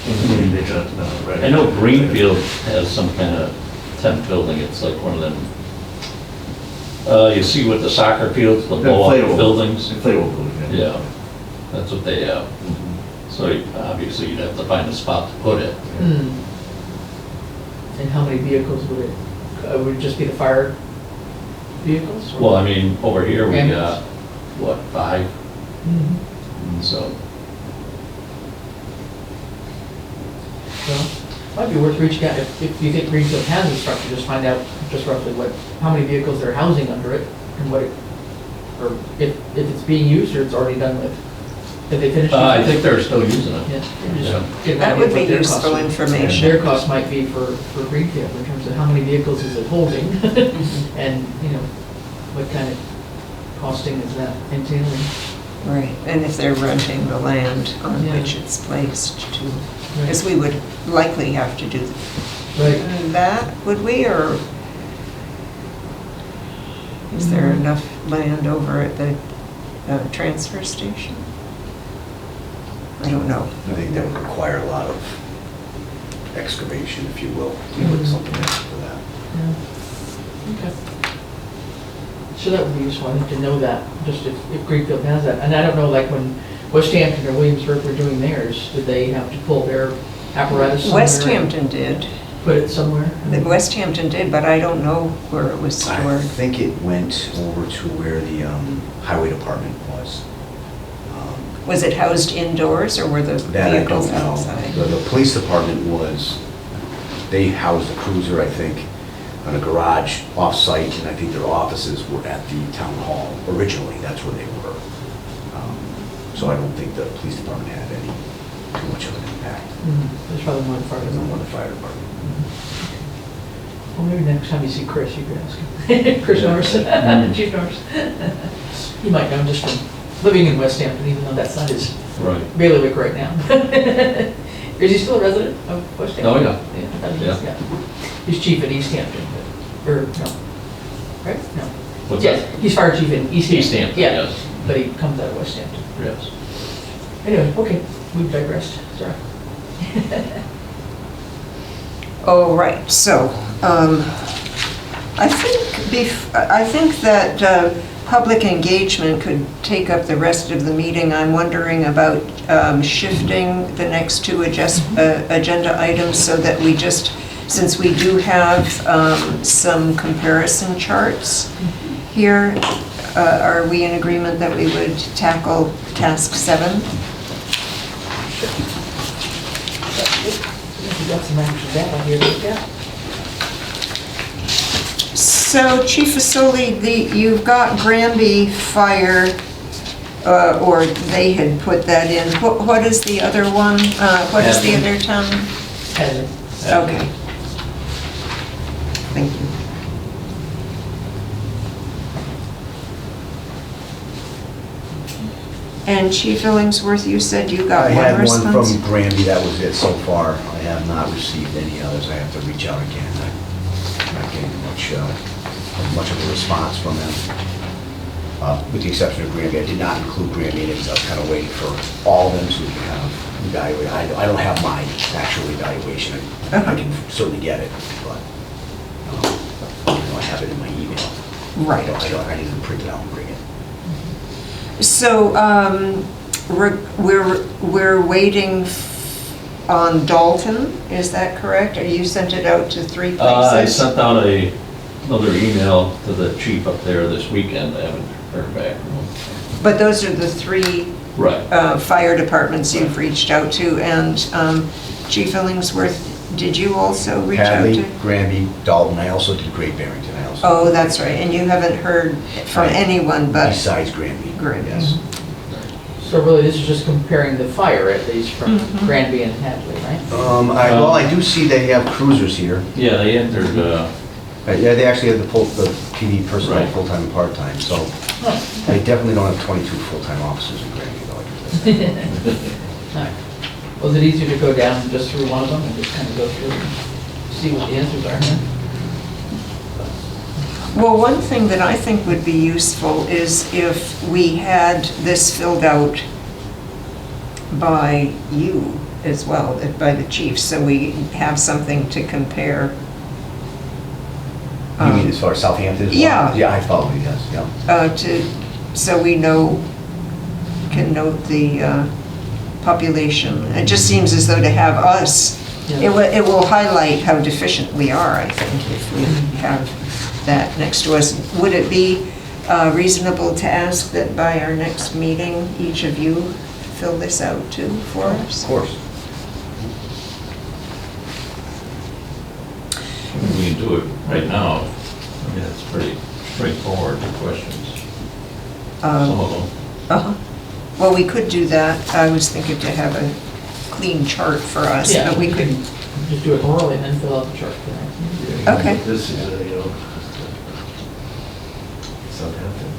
They're just not ready. I know Greenfield has some kind of tent building, it's like one of them, you see with the soccer fields, the blow-up Inflatable. buildings? Inflatable building, Yeah, that's what they have. So obviously you'd have to find a spot to put it. And how many vehicles would it just be the fire vehicles? or- Well, I mean, over here we Ambulance. got, what, 5? Mhm. So, Well, might be worth reaching out, if you think Greenfield has a structure, just find out just roughly how many vehicles they're housing under it, and what it, or if it's being used, or it's already done with. Did they finish? I think they're still using it. Yeah. Yeah. Get an That idea would what be their cost useful would- information. Their cost might be for Greenfield, in terms of how many vehicles is it holding, and, what kind of costing is that entailing? Right, and if they're renting the land on Yeah. which it's placed too. Because we would likely have to do Right. that, would we, or is there enough land over at the transfer station? I don't know. I think that would require a lot of excavation, if you will, to put something in for that. Yeah. Okay. So that would be useful, I think, to know that, just if Greenfield has that. And I don't know, like when West Hampton or Williamsburg were doing theirs, did they have to pull their apparatus somewhere? West Hampton did. Put it somewhere? West Hampton did, but I don't know where it was I stored. think it went over to where the highway department was. Was it housed indoors, or were the That I vehicles don't know. outside? The police department was, they housed the cruiser, I think, on a garage off-site, and I think their offices were at the town hall. Originally, that's where they were. So I don't think the police department had too much of an impact. There's probably more fire There's no than one one. the fire department. Well, maybe next time you see Chris, you can ask him. Chris Norris, Chief Norris. He might know just from living in West Hampton, even though that's not his right. bailiwick right now. Is he still a resident of West Hampton? Oh, yeah. I thought he was, yeah. He's chief in East Hampton, or, no, right? No. What's Yes, that? he's fire chief in East Hampton. East Hampton, Yeah, yes. but he comes out of West Hampton. Yes. Anyway, okay, we've digressed, sorry. Oh, right, so, I think that public engagement could take up the rest of the meeting. I'm wondering about shifting the next two agenda items so that we just, since we do have some comparison charts here, are we in agreement that we would tackle task 7? We got some extra data here to look at. So Chief Fasoli, you've got Granby Fire, or they had put that in. What is the other one? What is the other town? Heather. Okay. Thank you. And Chief Illingsworth, you said you got I one had one response? from Granby, that was it so far. I have not received any others, I have to reach out again. I'm not getting much of a response from them. With the exception of Granby, I did not include Granby in it because I was kind of waiting for all of them so we can kind of evaluate. I don't have my actual evaluation, I can certainly get it, but I have it in my email. Right. I didn't print it out and bring it. So we're waiting on Dalton, is that correct? Or you sent it out to 3 I places? sent out another email to the chief up there this weekend. I haven't heard back from him. But those are the 3 Right. fire departments you've reached out to, and Chief Illingsworth, did you also reach out Hadley, to? Granby, Dalton, I also did Great Barrington, I also. Oh, that's right, and you haven't heard from anyone but Besides Granby. Granby. Yes. So really, this is just comparing the fire, at least, from Mhm. Granby and Hadley, right? Well, I do see they have cruisers here. Yeah, they entered, Yeah, they actually have the PD personnel, Right. full-time and part-time, so Oh, they definitely don't have 22 full-time officers in Granby, though. I can tell you. all right. Was it easier to go down just through one of them and just kind of go through and see what the answers are here? Well, one thing that I think would be useful is if we had this filled out by you as well, by the chief, so we have something to compare. You mean as far as Southampton as well? Yeah. Yeah, I follow you, yes, yeah. So we can note the population. It just seems as though to have us, Yeah. it will highlight how deficient we are, I think, if we have that next to us. Would it be reasonable to ask that by our next meeting, each of you fill this out too for us? Of course. we can do it right now. I mean, it's pretty straightforward, the questions, some of them. Uh-huh. Well, we could do that. I was thinking to have a clean chart for us, Yeah, but we could, just do it orally and then fill out the chart. Okay. This is, Southampton.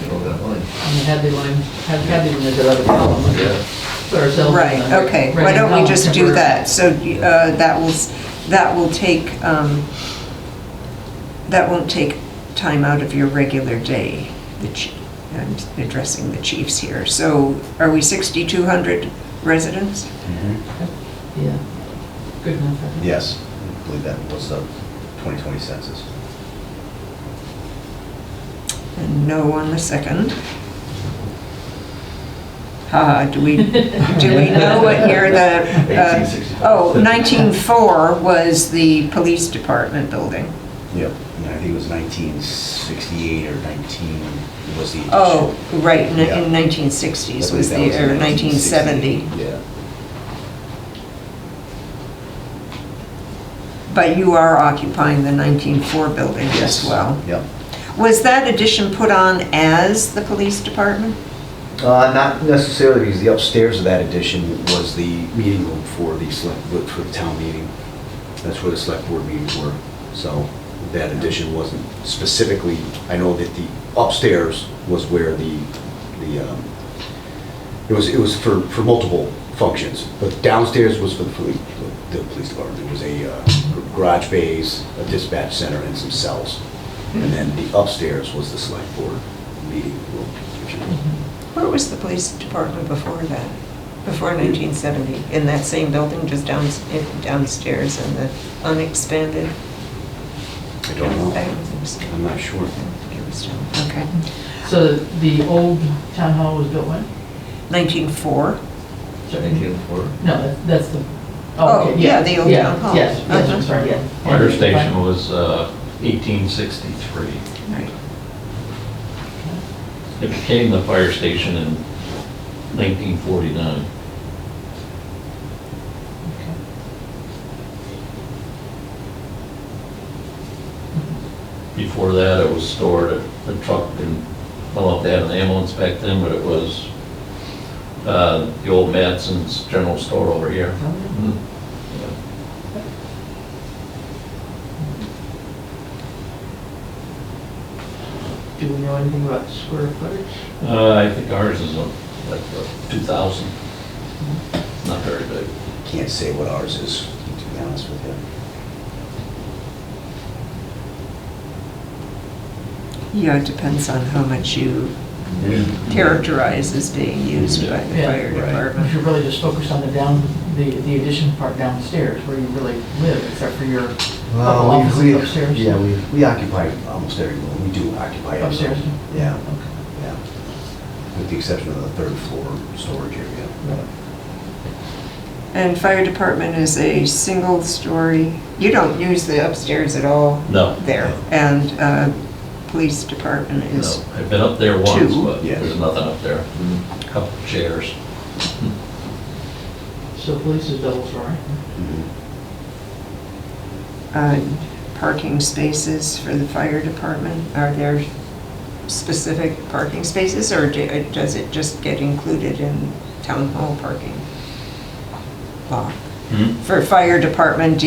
You know that line? I mean, Hadley line, Hadley line is another column. Yeah. Put ourselves in right, the okay. Why right don't we column just do temporarily. that? So that will take, that won't take time out of your regular day. I'm addressing the chiefs here. So are we 6,200 residents? Mhm. Yeah, good enough, I think. Yes, I believe that was the 2020 census. And no on the second. Do we know what year the, 1865. 1904 was the police department building. Yep, and I think it was 1968 or 19 was the addition. Oh, right, in Yeah. 1960s I was believe the, that or in 1970. Yeah. But you are occupying the 1904 building as Yes. well. Yep. Was that addition put on as the police department? Not necessarily, because the upstairs of that addition was the meeting room for the for the town meeting. That's where the select board meetings were. So that addition wasn't specifically, I know that the upstairs was where it was for multiple functions, but downstairs was for the police department. It was a garage bays, a dispatch center, and some cells. And then the upstairs was the select board meeting room, if you will. Where was the police department before that? Before 1970? In that same building, just downstairs in the unexpanded? I don't know. I don't think so. I'm not sure. I don't think it was down. Okay. So the old town hall was built when? 1904? Sorry. 1904. No, that's the, Oh, okay, yeah, the old yeah, town hall. Yes, yes, I'm Uh-huh. sorry, yeah. Fire station was 1863. Right. It became the fire station in 1949. Before that, it was stored at the truck, and I don't know if they had an ambulance back then, but it was the old Madson's General Store over here. Mm-hmm. Do we know anything about the square footage? I think ours is like 2,000. Not very big. Can't say what ours is, to be honest with you. Yeah, it depends on how much you characterize as being used by the Yeah. fire Right. We department. should really just focus on the addition part downstairs, where you really live, except for your couple offices upstairs. Yeah, we occupy almost every room. We do occupy every room. Upstairs? Yeah, Okay. yeah. With the exception of the third floor storage area. And fire department is a single story. You don't use the upstairs at all No. there. And police department No, is, I've been up there once, Two. but Yes. there's nothing up there. Couple chairs. So police is double story. parking spaces for the fire department. Are there specific parking spaces, or does it just get included in town hall parking law? For fire department,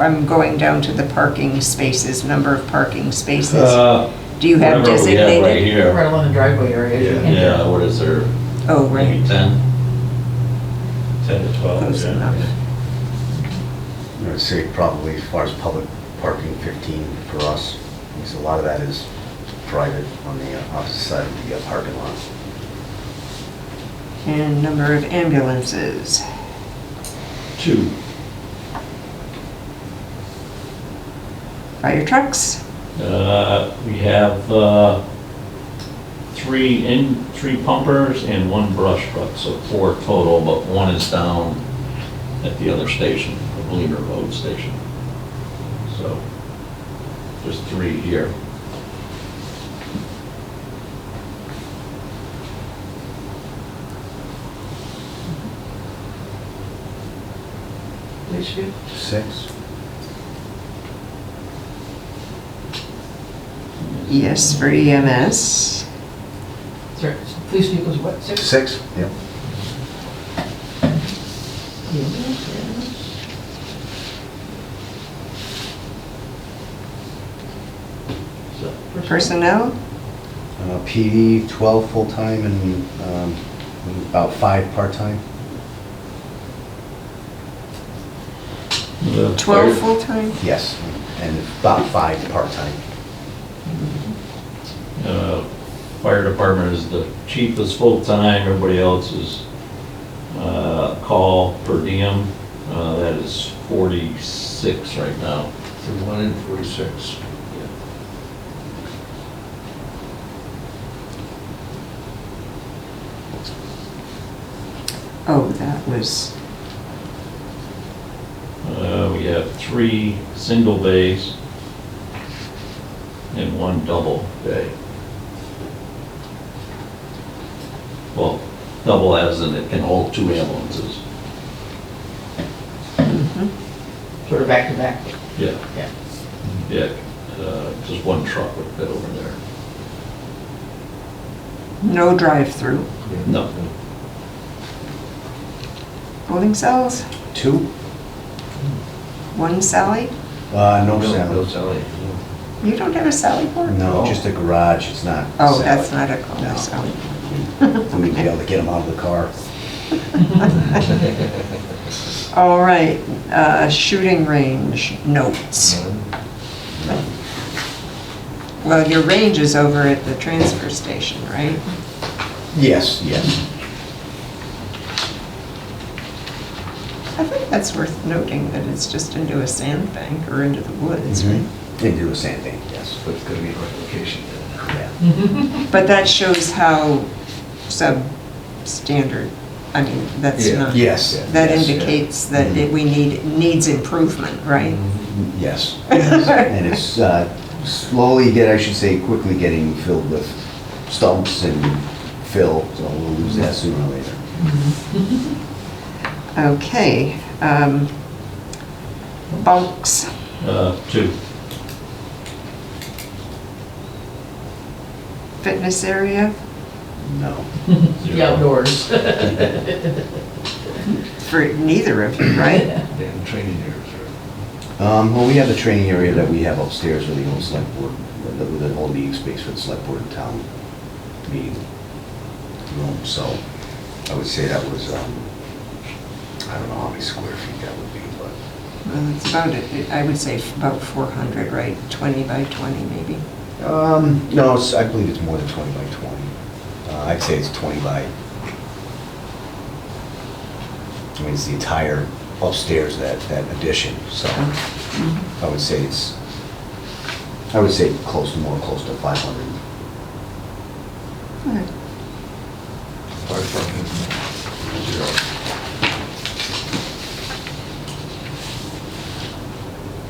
I'm going down to the parking spaces, number of parking spaces. Do you have Whatever we have designated? right here. Right along the driveway area. as you enter. Yeah, what is there? Oh, Maybe right, 10? 10 to 12. close yeah. enough. I would say probably as far as public parking, 15 for us, because a lot of that is private on the opposite side of the parking lot. And number of ambulances. 2. Fire trucks, We have 3 pumpers and 1 brush truck, so 4 total, but 1 is down at the other station, the Bleemer Road station. So, just 3 here. Police vehicle. 6? yes, for EMS. Sorry, police vehicles, what, 6? 6, yep. Personnel, PD, 12 full-time and about 5 part-time. 12 full-time? Yes, and about 5 part-time. Fire department is the chief is full-time, everybody else is call per diem. That is 46 right now. 31 and 46. Oh, that was, We have 3 single bays and 1 double bay. Well, double as in it can hold 2 ambulances. Sort of back to back. Yeah. Yeah. Yeah, just 1 truck would fit over there. no drive-through. No. Holding cells, 2? 1 Sally? No No, salad. Sally. You don't have a Sally port? No, just a garage, it's not Oh, salad. that's not a holding No. Sally. We'd be able to get them out of the car. All right, shooting range notes. Well, your range is over at the transfer station, right? Yes, yes. I think that's worth noting that it's just into a sandbank or into the woods, right? They do a sand bank, yes. But it's gonna be the right location then. Yeah. But that shows how substandard, I mean, that's Yeah. not. Yes. That yes, indicates that needs improvement, right? Yes. And it's I should say, quickly getting filled with stumps and fill, so we'll lose that sooner or later. Okay, bunks, 2. fitness area, No. The outdoors. for neither of you, right? And training areas, right? Well, we have the training area that we have upstairs with the old select board, the whole meeting space for the select board and town meeting room, so I would say that was, I don't know how many square feet that would be, but Well, it's about, I would say about 400, right? 20 by 20 maybe. no, I believe it's more than 20 by 20. I'd say it's 20 by, I mean, it's the entire upstairs, that addition, so I would say close to 500. Okay. Fire parking, 0.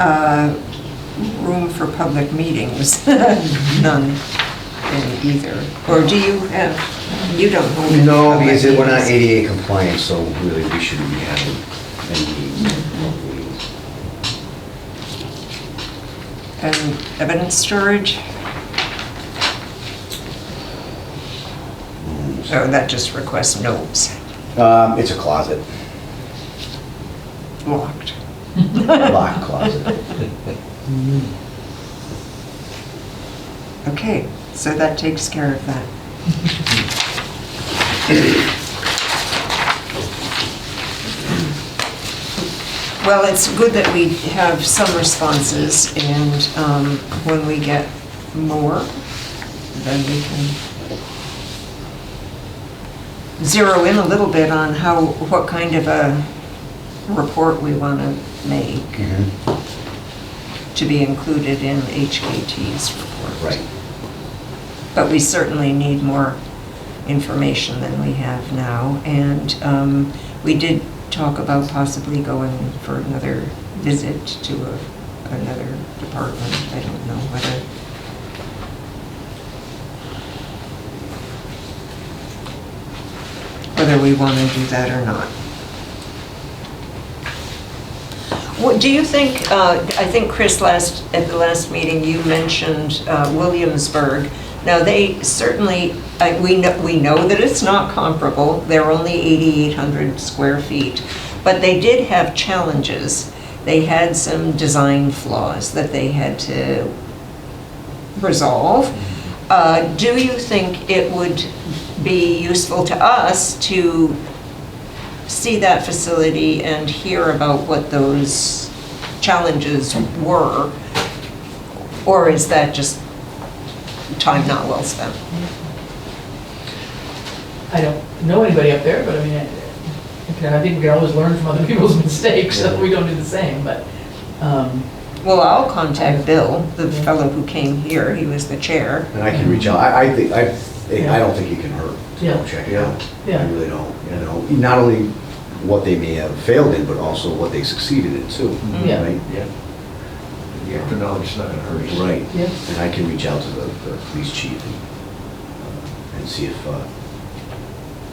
room for public meetings, none in either. Or do you have, you don't hold any No, public because we're not meetings? ADA compliant, so really we shouldn't be having any meetings. And evidence storage? Oh, that just requests notes, It's a closet, locked. locked closet. Okay, so that takes care of that. Well, it's good that we have some responses, and when we get more, then we can zero in a little bit on what kind of a report we want to make to be included in HKT's report. Right. But we certainly need more information than we have now. And we did talk about possibly going for another visit to another department. I don't know whether we want to do that or not. What do you think, I think Chris at the last meeting, you mentioned Williamsburg. Now they certainly, we know that it's not comparable. They're only 8,800 square feet, but they did have challenges. They had some design flaws that they had to resolve. Do you think it would be useful to us to see that facility and hear about what those challenges were? Or is that just time not well spent? I don't know anybody up there, but I mean, I think we can always learn from other people's mistakes, so we don't do the same, but, Well, I'll contact Bill, the fellow who came here. He was the chair. And I can reach out. I think, I don't think it can hurt to Yeah. go check it out. Yeah. I really don't, you know, not only what they may have failed in, but also what they succeeded in too. Yeah. Right? Yeah. The extra knowledge is not gonna hurt us. Right. Yeah. And I can reach out to the police chief and see if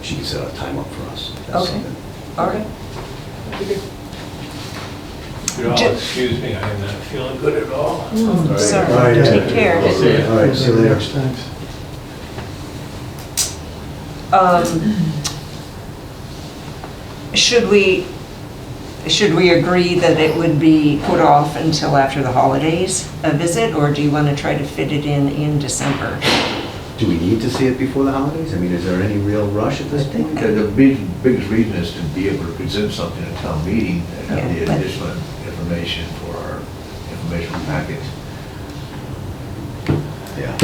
she can set a time up for us. That's Okay. something. All right. You'll all excuse me, I am not feeling good at all. Sorry. All right, yeah. Take care. See ya. All right, see you later. Thanks. Should we agree that it would be put off until after the holidays, a visit, or do you want to try to fit it in December? Do we need to see it before the holidays? I mean, is there any real rush at this point? The biggest reason is to be able to present something at town meeting and have Yeah, the but- additional information for our informational packet. Yeah.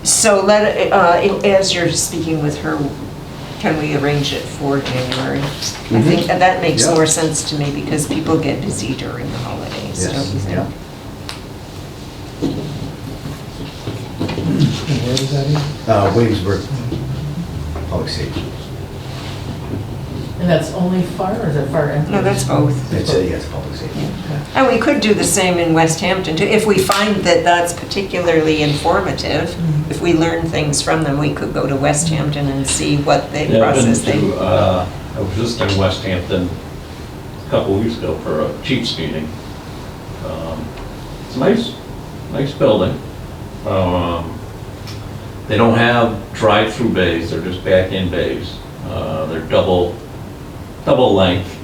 So as you're speaking with her, can we arrange it for January? I think that makes Yeah. more sense to me because people get busy during the holidays, Yes, don't you think? yeah. And where was that in? Williamsburg, public safety. and that's only fire, or is that fire and? No, that's both. It's public safety. And we could do the same in West Hampton too. If we find that that's particularly informative, if we learn things from them, we could go to West Hampton and see what Yeah, I've been process they. I was just in West Hampton a couple weeks ago for a chief's meeting. It's a nice building. They don't have drive-through bays, they're just back-in bays. They're double length.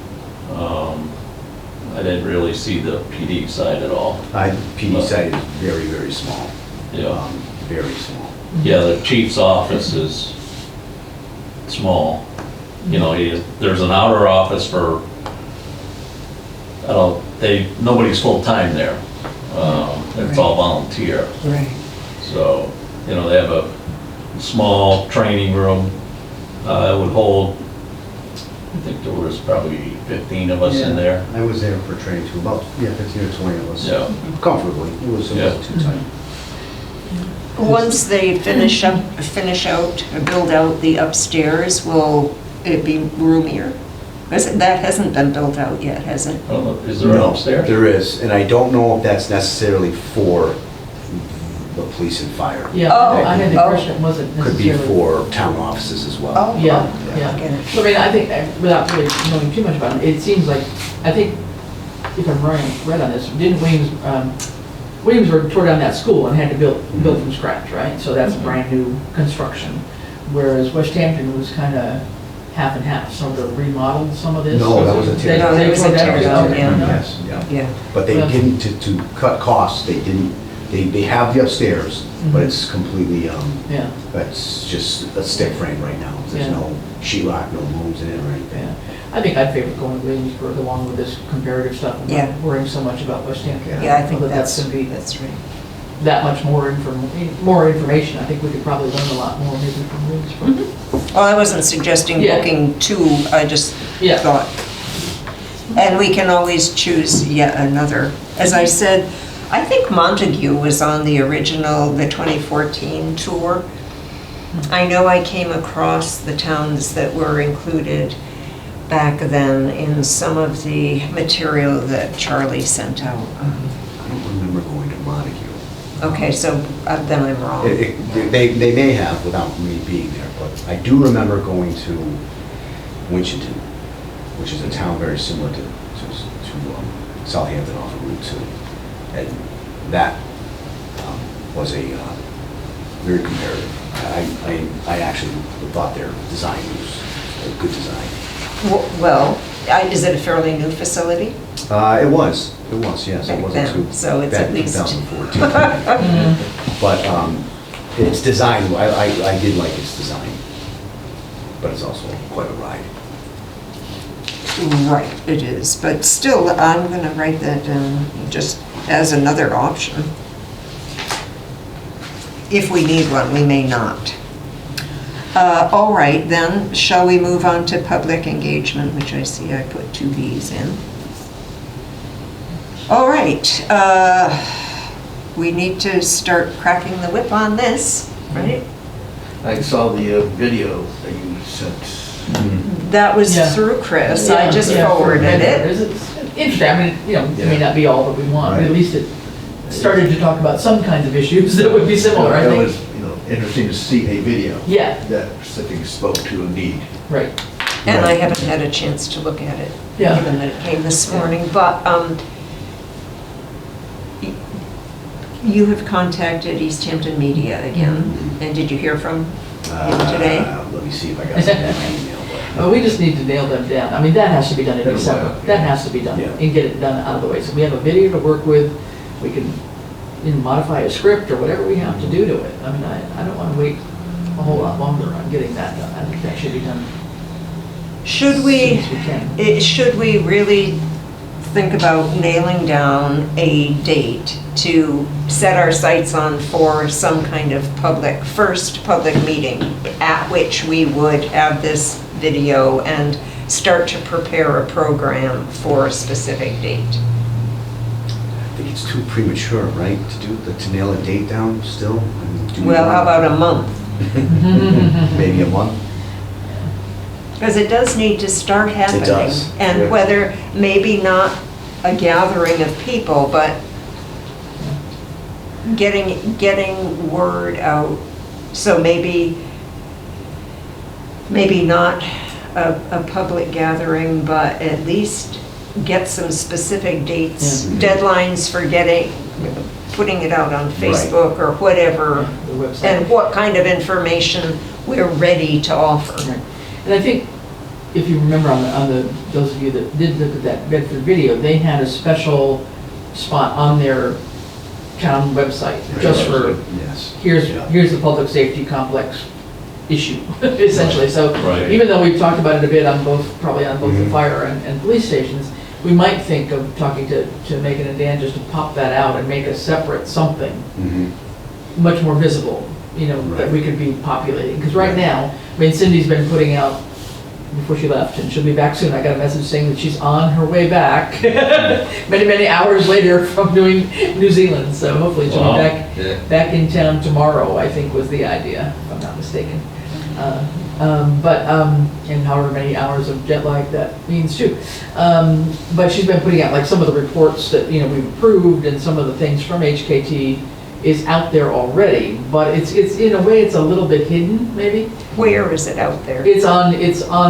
I didn't really see the PD side at all. PD side is very, very small. Yeah. Very small. Yeah, the chief's office is small. You know, there's an outer office for, nobody's full-time there. It's all volunteer. Right. So, you know, they have a small training room. It would hold, I think there was probably 15 of us in there. I was there for training too, about, 15 or 20 of us. Yeah. Comfortably, it wasn't too tight. Once they finish out, build out the upstairs, will it be roomier? That hasn't been built out yet, has it? I don't know, is there an No, upstairs? there is, and I don't know if that's necessarily for the police and fire. Yeah, Oh, I had the oh. impression it wasn't Could be necessarily. for town offices as well. Oh, Yeah, oh, yeah. I get it. So I mean, I think, without really knowing too much about it, it seems like, I think, if I'm right on this, didn't Williamsburg tore down that school and had to build from scratch, right? So that's brand new construction. Whereas West Hampton was kind of half and half, some of the remodeled some of this. No, that was a tear down. No, that was a tore tear down, okay, yeah. no. Yes, yeah. Yeah. But they Well- didn't, to cut costs, they didn't, they have the upstairs, but it's completely, Yeah, it's just a stick frame right now. There's Yeah. no sheetrock, no rooms in it or anything. yeah. I think I'd favor going to Williamsburg along with this comparative stuff and Yeah. not worrying so much about West Hampton. Yeah, I think Although that's gonna be right. that much more information. I think we could probably learn a lot more maybe from Williamsburg. Well, I wasn't suggesting Yeah. booking two, I just Yeah. thought. And we can always choose yet another. As I said, I think Montague was on the original, the 2014 tour. I know I came across the towns that were included back then in some of the material that Charlie sent out. I don't remember going to Montague. Okay, so then I'm wrong. They may have without me being there, but I do remember going to Winchton, which is a town very similar to Southampton off of Route 2. And that was a very comparative. I actually thought their design was a good design. Well, is it a fairly new facility? It was, yes. Back It wasn't then, too. so it's back at in least- 2014. But its design, I did like its design, but it's also quite a ride. Right, it is, but still, I'm gonna write that down just as another option. If we need one, we may not. All right, then, shall we move on to public engagement, which I see I put 2 Bs in. All right, we need to start cracking the whip on this, right? I saw the video that you sent. That was Yeah. through Chris, I just Yeah, forwarded it. It's interesting, I mean, it may not be all that we want, but at least it started to talk about some kinds of issues that would be similar, I It think. was, interesting to see a video. Yeah. That specifically spoke to a need. Right, And I haven't had a chance to look at it, Yeah. given that it came this morning, but you have contacted East Hampton Media again, and did you hear from him today? Let me see if I got something in my email. but- well, we just need to nail them down, I mean, that has to be done in December, that has to be done, Yeah. and get it done out of the way. So we have a video to work with, we can, modify a script or whatever we have to do to it. I mean, I don't want to wait a whole lot longer on getting that done, I think that should be done Should as we, soon as we can. should we really think about nailing down a date to set our sights on for some kind of first public meeting at which we would have this video and start to prepare a program for a specific date? I think it's too premature, right, to nail a date down still? I mean, do we Well, how want- about a month? Maybe a month? Because it does need to start happening. does, And yeah. whether, maybe not a gathering of people, but getting word out. So maybe not a public gathering, but at least get some specific dates, Yeah. deadlines for putting it out on Facebook or whatever, The website. and what kind of information we're ready to offer. Right. And I think, if you remember those of you that did look at that Bedford video, they had a special spot on their town website, just for, Yes. Yeah. here's the public safety complex issue, essentially. So Right. even though we've talked about it a bit probably on both the Mhm. fire and police stations, we might think of talking to Megan and Dan just to pop that out and make a separate something Mhm. much more visible, that Right. we could be populating. Because right now, I mean, Cindy's been putting out, before she left, and she'll be back soon, I got a message saying that she's on her way back, many, many hours later from doing New Zealand, so hopefully she'll Wow. be back in town tomorrow, I think was the idea, if I'm not mistaken. And however many hours of jet lag that means too. But she's been putting out like some of the reports that, we've approved, and some of the things from HKT is out there already, but it's in a way, it's a little bit hidden, maybe. Where is it out there? It's on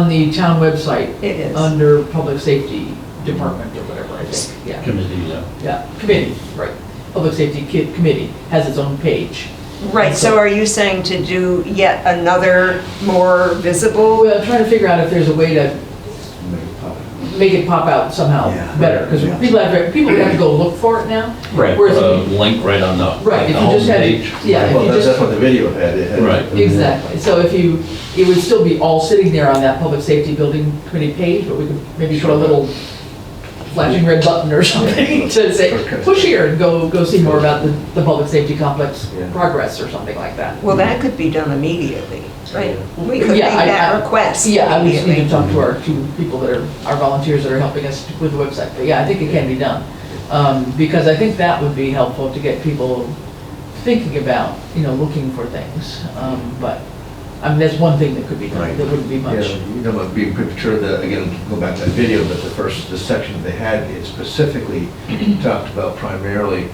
the town website. It is. Under Public Safety Department or whatever, I think, yeah. Committee, yeah. Yeah, committee, right. Public Safety Committee has its own page. Right, so are you saying to do yet another more visible? Well, I'm trying to figure out if there's a way to make it pop out somehow Yeah. better, because Yeah. people have to go look for it now. Right, Whereas put a if you- link right on the Right, if the you just had, homepage. yeah, if Well, you that's just, what the video had. It had- Right. exactly. So if it would still be all sitting there on that Public Safety Building Committee page, but we could maybe put a little flashing red button or something to say, push here and go see more about the public safety complex Yeah. progress or something like that. Well, that could be done immediately, right? We could make Yeah, that request Yeah, I was need to immediately. talk to our two people that are, our volunteers that are helping us with the website. But yeah, I think it can be done. Because I think that would be helpful to get people thinking about, looking for things. But, that's one thing that could be done. Right. That wouldn't be Yeah, much. about being premature, again, go back to that video, but the section they had, it specifically talked about primarily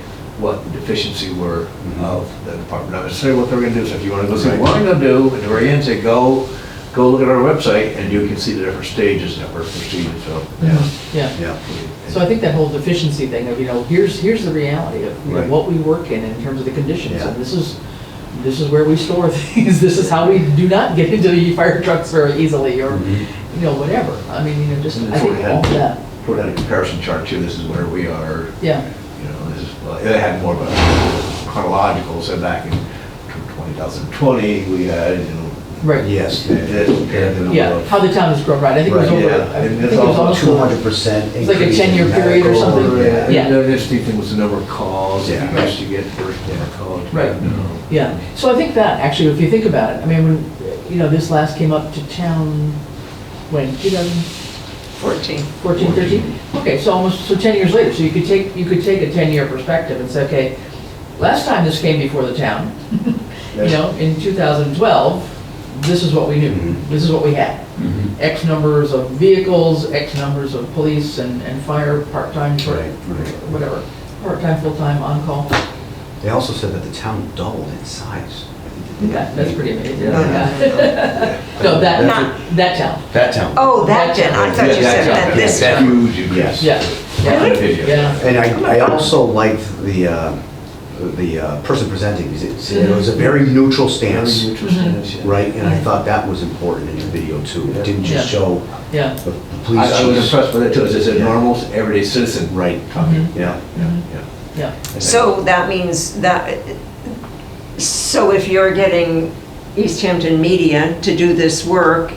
what the deficiency were of the department, not necessarily what they're gonna do. So if you wanna go see what I'm gonna do, at the very end, say, go look at our website, and you can see the different stages that we're proceeding, so. Yeah. Yeah. So I think that whole deficiency thing of, here's the reality of Right. what we work in terms of the conditions. Yeah. And this is where we store things. This is how we do not get into the fire trucks very easily or, whatever. I mean, just, I think all of that. Put out a comparison chart too, this is where we are, Yeah, this is, well, it had more of a chronological, so back in 2020, we had, right. Yes. this compared to the Yeah, how the town has grown, right? I think it was Right, over, yeah. I And think it's it was also almost 200% It's like a increase in 10-year period or medical, something? Yeah, Yeah. and the interesting thing was the number of calls, Yeah. you used to get per call. Right. Yeah, so I think that, actually, if you think about it, I mean, when, this last came up to town, when, 2014, 14. 13? Okay, so 10 years later, so you could take a 10-year perspective and say, okay, last time this came before the town, in 2012, this is what we knew, this is what we had. X numbers of vehicles, X numbers of police and fire, part-time, Right. whatever, part-time, full-time, on-call. They also said that the town doubled in size. That's pretty amazing. No, no, Yeah. No, that town. That town. Oh, that did, I thought you said that this That's one. huge. Yes. Yeah. On the video. Yeah. And I also liked the person presenting, because it was a very neutral stance, Very neutral stance, yeah. right? And I thought that was important in your video too. It didn't just Yeah. show Yeah. the police I was chiefs. impressed with it too, it's a Yeah. normal, everyday citizen. Right, Talking. yeah. Yeah. So that means that, so if you're getting East Hampton Media to do this work,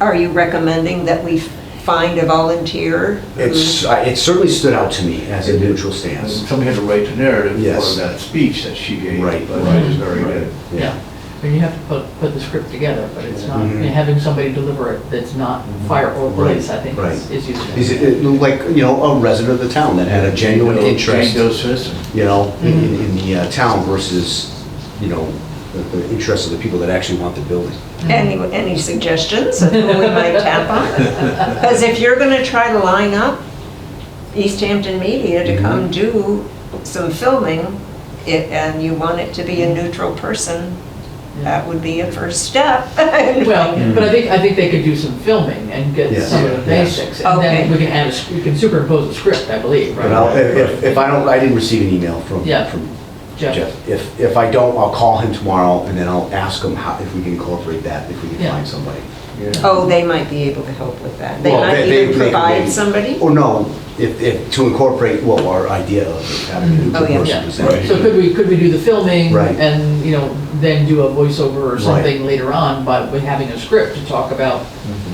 are you recommending that we find a volunteer? who- It certainly stood out to me as a neutral And stance. somebody had to write the narrative Yes. for that speech that she gave. Right. But Right. it was very good. Yeah. And you have to put the script together, but it's not, Mhm. having somebody deliver it that's not fire or police, I think Right. is useful. Is it like, a resident of the town that had a genuine interest, Jane Doe citizen. in the town versus, the interest of the people that actually want the building. Any suggestions of who we might tap on? Because if you're gonna try to line up East Hampton Media to come do some filming, and you want it to be a neutral person, that would be a first step. Well, but I think they could do some filming and get Yes. some of the Yes. basics. And then Okay. we can we can superimpose a script, I believe, But I'll, right? if I didn't receive an email from Yeah. Jeff. Jeff. If I don't, I'll call him tomorrow and then I'll ask him if we can incorporate that, if we can Yeah. find somebody. Oh, they might be able to help with that. They Well, might they- even they- provide they- somebody? Or no, if, to incorporate, our idea of having a neutral Oh, yeah. person Yeah. present. So could we do the filming Right. and, then do a voiceover or Right. something later on, but with having a script to talk about,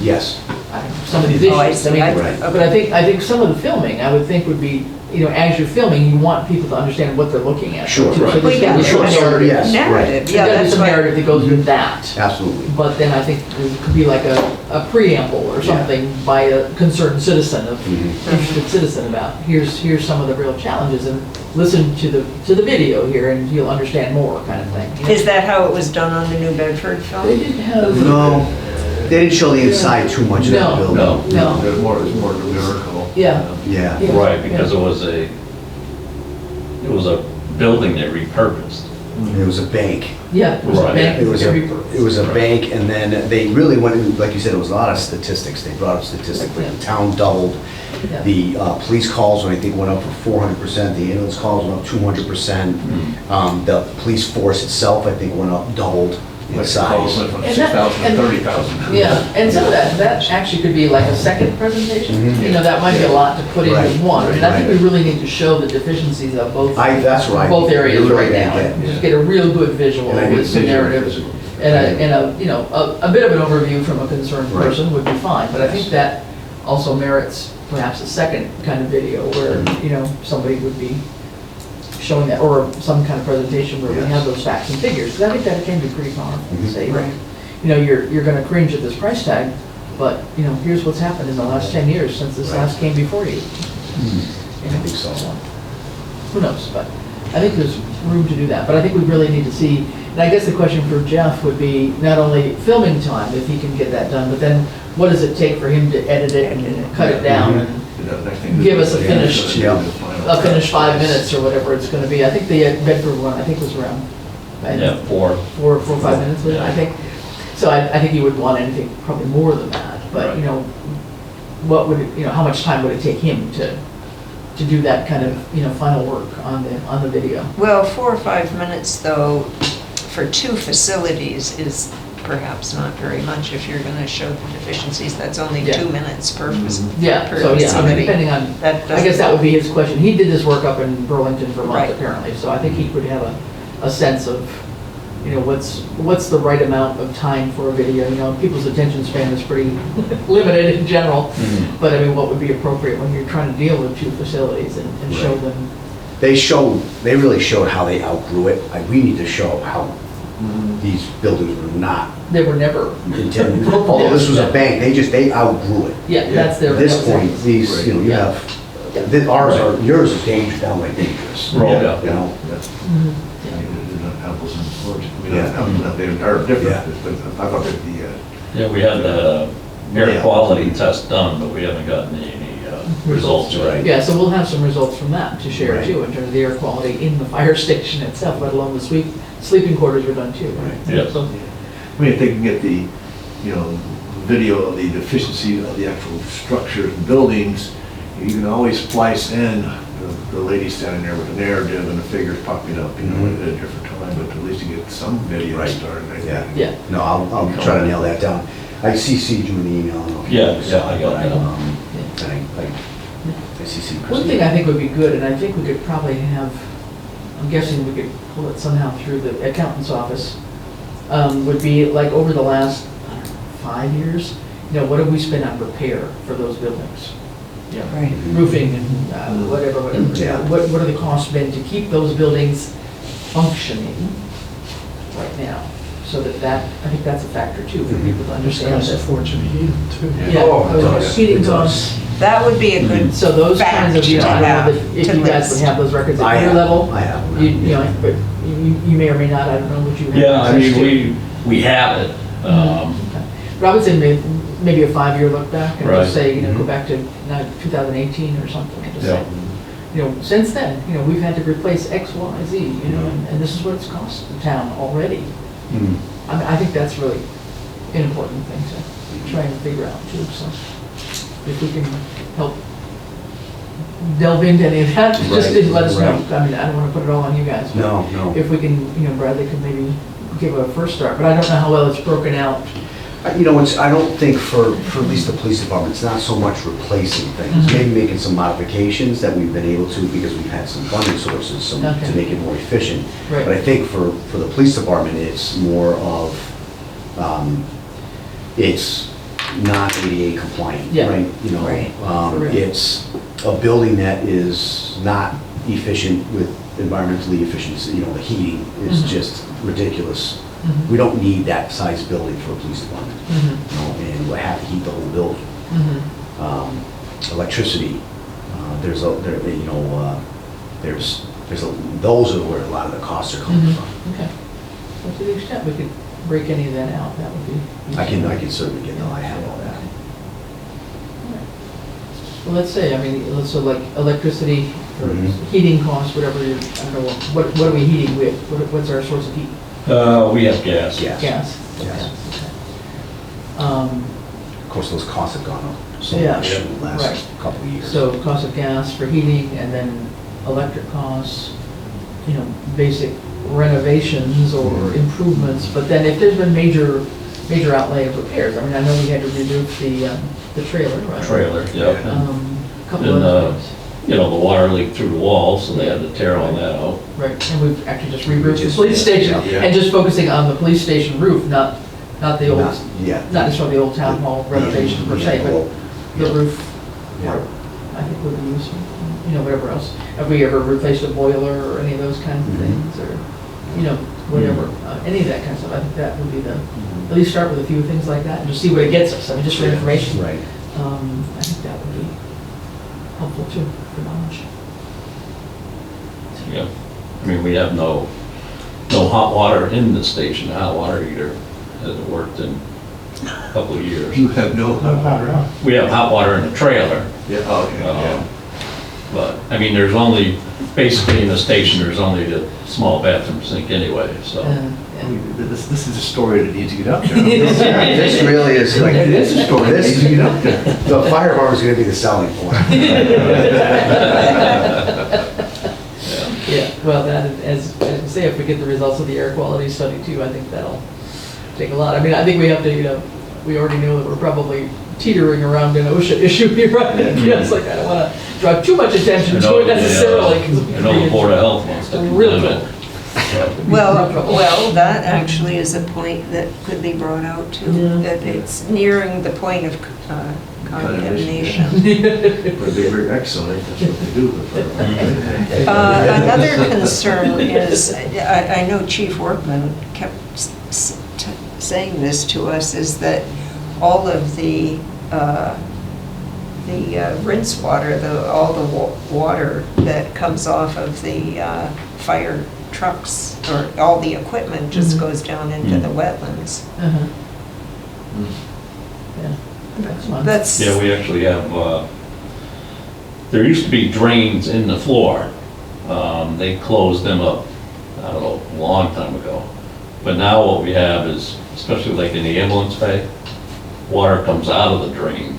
Yes. I don't know, some of these Oh, I issues. see. mean, Right. but I think some of the filming, I would think would be, as you're filming, you want people to understand what they're looking at. Sure, too. So right. there's Well, gotta be yeah, some sure, narrative. yes. Narrative, yeah, There's gotta be that's some what, narrative that goes with that. Absolutely. But then I think it could be like a preamble or Yeah. something by a concerned citizen, of Mhm. interested citizen about, here's some of the real challenges, and listen to the video here and you'll understand more, kind of thing. is that how it was done on the New Bedford They film? didn't have. No, they didn't show the inside too much of that No. building. No, No. there's more numerical. Yeah. Yeah. Yeah. Right, because it was a building they repurposed. It was a bank. Yeah, it was a Right. bank. It was a Right. bank, and then they really went, like you said, it was a lot of statistics. They brought up statistics, like the town doubled. Yeah. The police calls, I think, went up for 400%. The ambulance calls went up 200%. The police force itself, I think, went up, doubled in Like size. calls went from And 6,000 that- to and- 30,000. Yeah, and some of that actually could be like a second presentation. Mhm. That might be a lot to put into Right. one. I mean, I think we Right. really need to show the deficiencies of both. That's right. Both areas You're right now. yeah. Just get a real good visual And I with get some Visual, narrative. physical. And a bit of an overview from a concerned Right. person would be fine. But I think that also merits perhaps a second kind of video where, somebody would be showing that, or some kind of presentation where we Yes. have those facts and figures. Because I think that can be pretty powerful to Mhm. say, Right. you're gonna cringe at this price tag, but, here's what's happened in the last 10 years since this Right. last came before you. I think so. Who knows, but I think there's room to do that. But I think we really need to see, and I guess the question for Jeff would be not only filming time, if he can get that done, but then what does it take for him to edit it and cut it down and The next thing- give us a finished- Yeah. a finished 5 minutes or whatever it's gonna be. I think the Bedford one, was around Yeah, 4. 4 or 5 minutes, was it, I think. So I think you would want anything probably more than that, but, Right. what would, how much time would it take him to do that kind of, final work on the video? Well, 4 or 5 minutes, though, for 2 facilities is perhaps not very much if you're going to show the deficiencies. That's only Yeah. 2 minutes per Yeah, per so yeah, I mean, facility. depending on, That I guess that would be his question. He did this work up in Burlington, Vermont, Right. apparently, so I think he would have a sense of, what's the right amount of time for a video. People's attention span is pretty limited in general, but I mean, what would be appropriate when you're trying to deal with 2 facilities and show Right. them? They really showed how they outgrew it. We need to show how these buildings were not They were never, intended, although this was a bank, they outgrew it. yeah, that's their. At this that was point, these, you Yeah. have, yours is dangerous, downright dangerous. Right. You know? Mhm. They're not apples and oranges. I mean, Yeah. apples and they are Yeah. different, but I thought that the, Yeah, we had the air Yeah. quality test done, but we haven't gotten any results yet. Yeah, so we'll have some results from that to share Right. too, in terms of the air quality in the fire station itself, let alone the sleeping quarters were done too, right? Yes. So- I mean, if they can get the, video of the deficiency of the actual structures and buildings, you can always splice in the lady standing there with a narrative and the figures popping up, at a different time, but at least to get some video Right. started, I think. Yeah. Yeah. No, I'll try to nail that down. I CC'd you in the email. I don't know if you Yeah, saw yeah, I it, got but that. I CC'd One Christine. thing I think would be good, and I think we could probably have, I'm guessing we could pull it somehow through the accountant's office, would be like over the last, I don't know, 5 years, what have we spent on repair for those buildings? Right. Roofing and whatever. Yeah. What are the costs been to keep those buildings functioning right now? So I think that's a factor too, for people to It's understand cost a that. fortune to heat them too. Yeah, Oh, it does. heating It does. costs. That would be a good So those kinds of, fact to I don't know have, if to you guys list. would have those records I at your have- level. I have them. But you may or may not, I don't know what you have. Yeah, I access to. mean, we have it. Okay. But I would say maybe a 5-year look back and Right. just say, go back to 2018 or something. And just say, since then, we've had to replace X, Y, Z, and this is what it's cost the town already. Mm. I mean, I think that's really an important thing to try and figure out too, so if we can help delve into any of that, just Right, let us know. right. I mean, I don't want to put it all on you guys. but No. If we can, Bradley could maybe give a first start, but I don't know how well it's broken out. I don't think for at least the police department, it's not so much replacing things, maybe making some modifications that we've been able to because we've had some funding sources Okay. to make it more efficient. Right. But I think for the police department, it's more of, it's non-ADA compliant, Yeah. right? You know, Right. For real. it's a building that is not efficient with environmentally efficiency, you know, the heating is Mhm. just ridiculous. Mhm. We don't need that size building for a police department, Mhm. you know, and we have to heat the whole building. Mhm. Electricity, there's a, there, you know, there's a, those are where a lot of the costs are coming Mhm. from. Okay. Well, to the extent we could break any of that out, that would be. I can certainly get, I have all that. Well, let's say, I mean, so like electricity or Mhm. heating costs, whatever, I don't know, what are we heating with? What's our source of heat? We have gas. Yes. Gas? Yes. Okay. Of course, those costs have gone up so Yeah. much in the Right. last couple of years. So cost of gas for heating and then electric costs, you know, basic renovations or Mhm. improvements. But then if there's been major outlay of repairs, I mean, I know we had to remove the trailer, right? Trailer, yeah. Couple And, of things. You know, the water leaked through the wall, so they had to tear all that out. Right, and we've actually just re-roofed the Just- police station, yeah. and just focusing on the police station roof, not the old, Not- Yeah. not necessarily the old town hall renovation per se, well, but the roof Yeah. part, I think would be useful, you know, whatever else. Have we ever replaced a boiler or any of those kinds of Mhm. things, or, you know, whatever, any of that kind of stuff, I think that would be at least start with a few things like that, and just see where it gets us, I mean, just for information. Right. I think that would be helpful too, for knowledge. Yeah. I mean, we have no hot water in the station. The hot water heater hasn't worked in a couple of years. You have no. No power on. We have hot water in the trailer. Yeah, okay, yeah. But, I mean, there's only, basically in the station, there's only the small bathroom sink anyway, so. I mean, This is a story that needs to get out there. This really is like, It is a story that needs to get out there. the fire department's gonna be the selling point. Yeah, well, that, as I say, if we get the results of the air quality study too, I think that'll take a lot. I mean, I think we have to, you know, we already know that we're probably teetering around an OSHA issue here, right? You know, it's like, I don't want to draw too much attention to it necessarily. 'cause it I could know be the Board of Health wants to Real condemn trouble. it. Well, that actually is a point that could be brought out too, Yeah. that it's nearing the point of condemnation. But they're excellent, that's what they do. Another concern is, I know Chief Workman kept saying this to us, is that all of the rinse water, all the water that comes off of the fire trucks, or all the equipment just Mhm. goes down into the wetlands. Uh-huh. Yeah, that's fine. That's, Yeah, we actually have, there used to be drains in the floor. They closed them up, I don't know, a long time ago. But now what we have is, especially like in the ambulance bay, water comes out of the drain,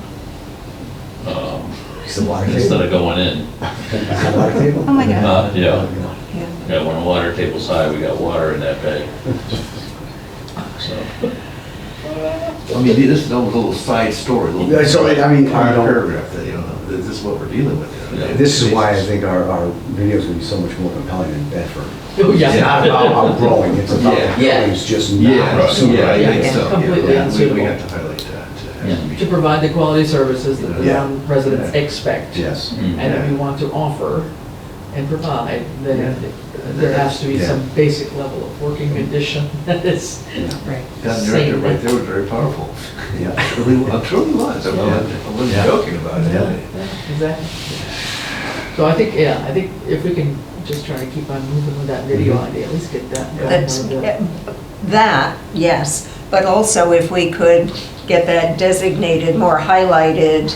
Is the water instead table? of going in. Is the water table? oh my God. Yeah, Yeah. yeah, when the water table's high, we got water in that bay. So, I mean, this is a little side story, a Yeah, little so, I mean, I don't- paragraph that, you know, this is what we're dealing with. Yeah. This is why I think our video is gonna be so much more compelling than Bedford. Oh, It's yeah. not about outgrowing, it's about Yeah. the building's just Yeah, not suitable. yeah, I think Yeah, so. yeah. completely We unsuitable. have to highlight that. Yeah, to provide the quality services that the Yeah. residents expect. Yes. And that we want to offer and provide, then there has to be Yeah. some basic level of working condition that is, Right. That narrative right there was very powerful. Yeah. It truly was, I wasn't Yeah. joking about it. yeah, exactly. So I think if we can just try to keep on moving with that video Mhm. idea, at least get that. That's, more of the- that, yes, but also if we could get that designated, more highlighted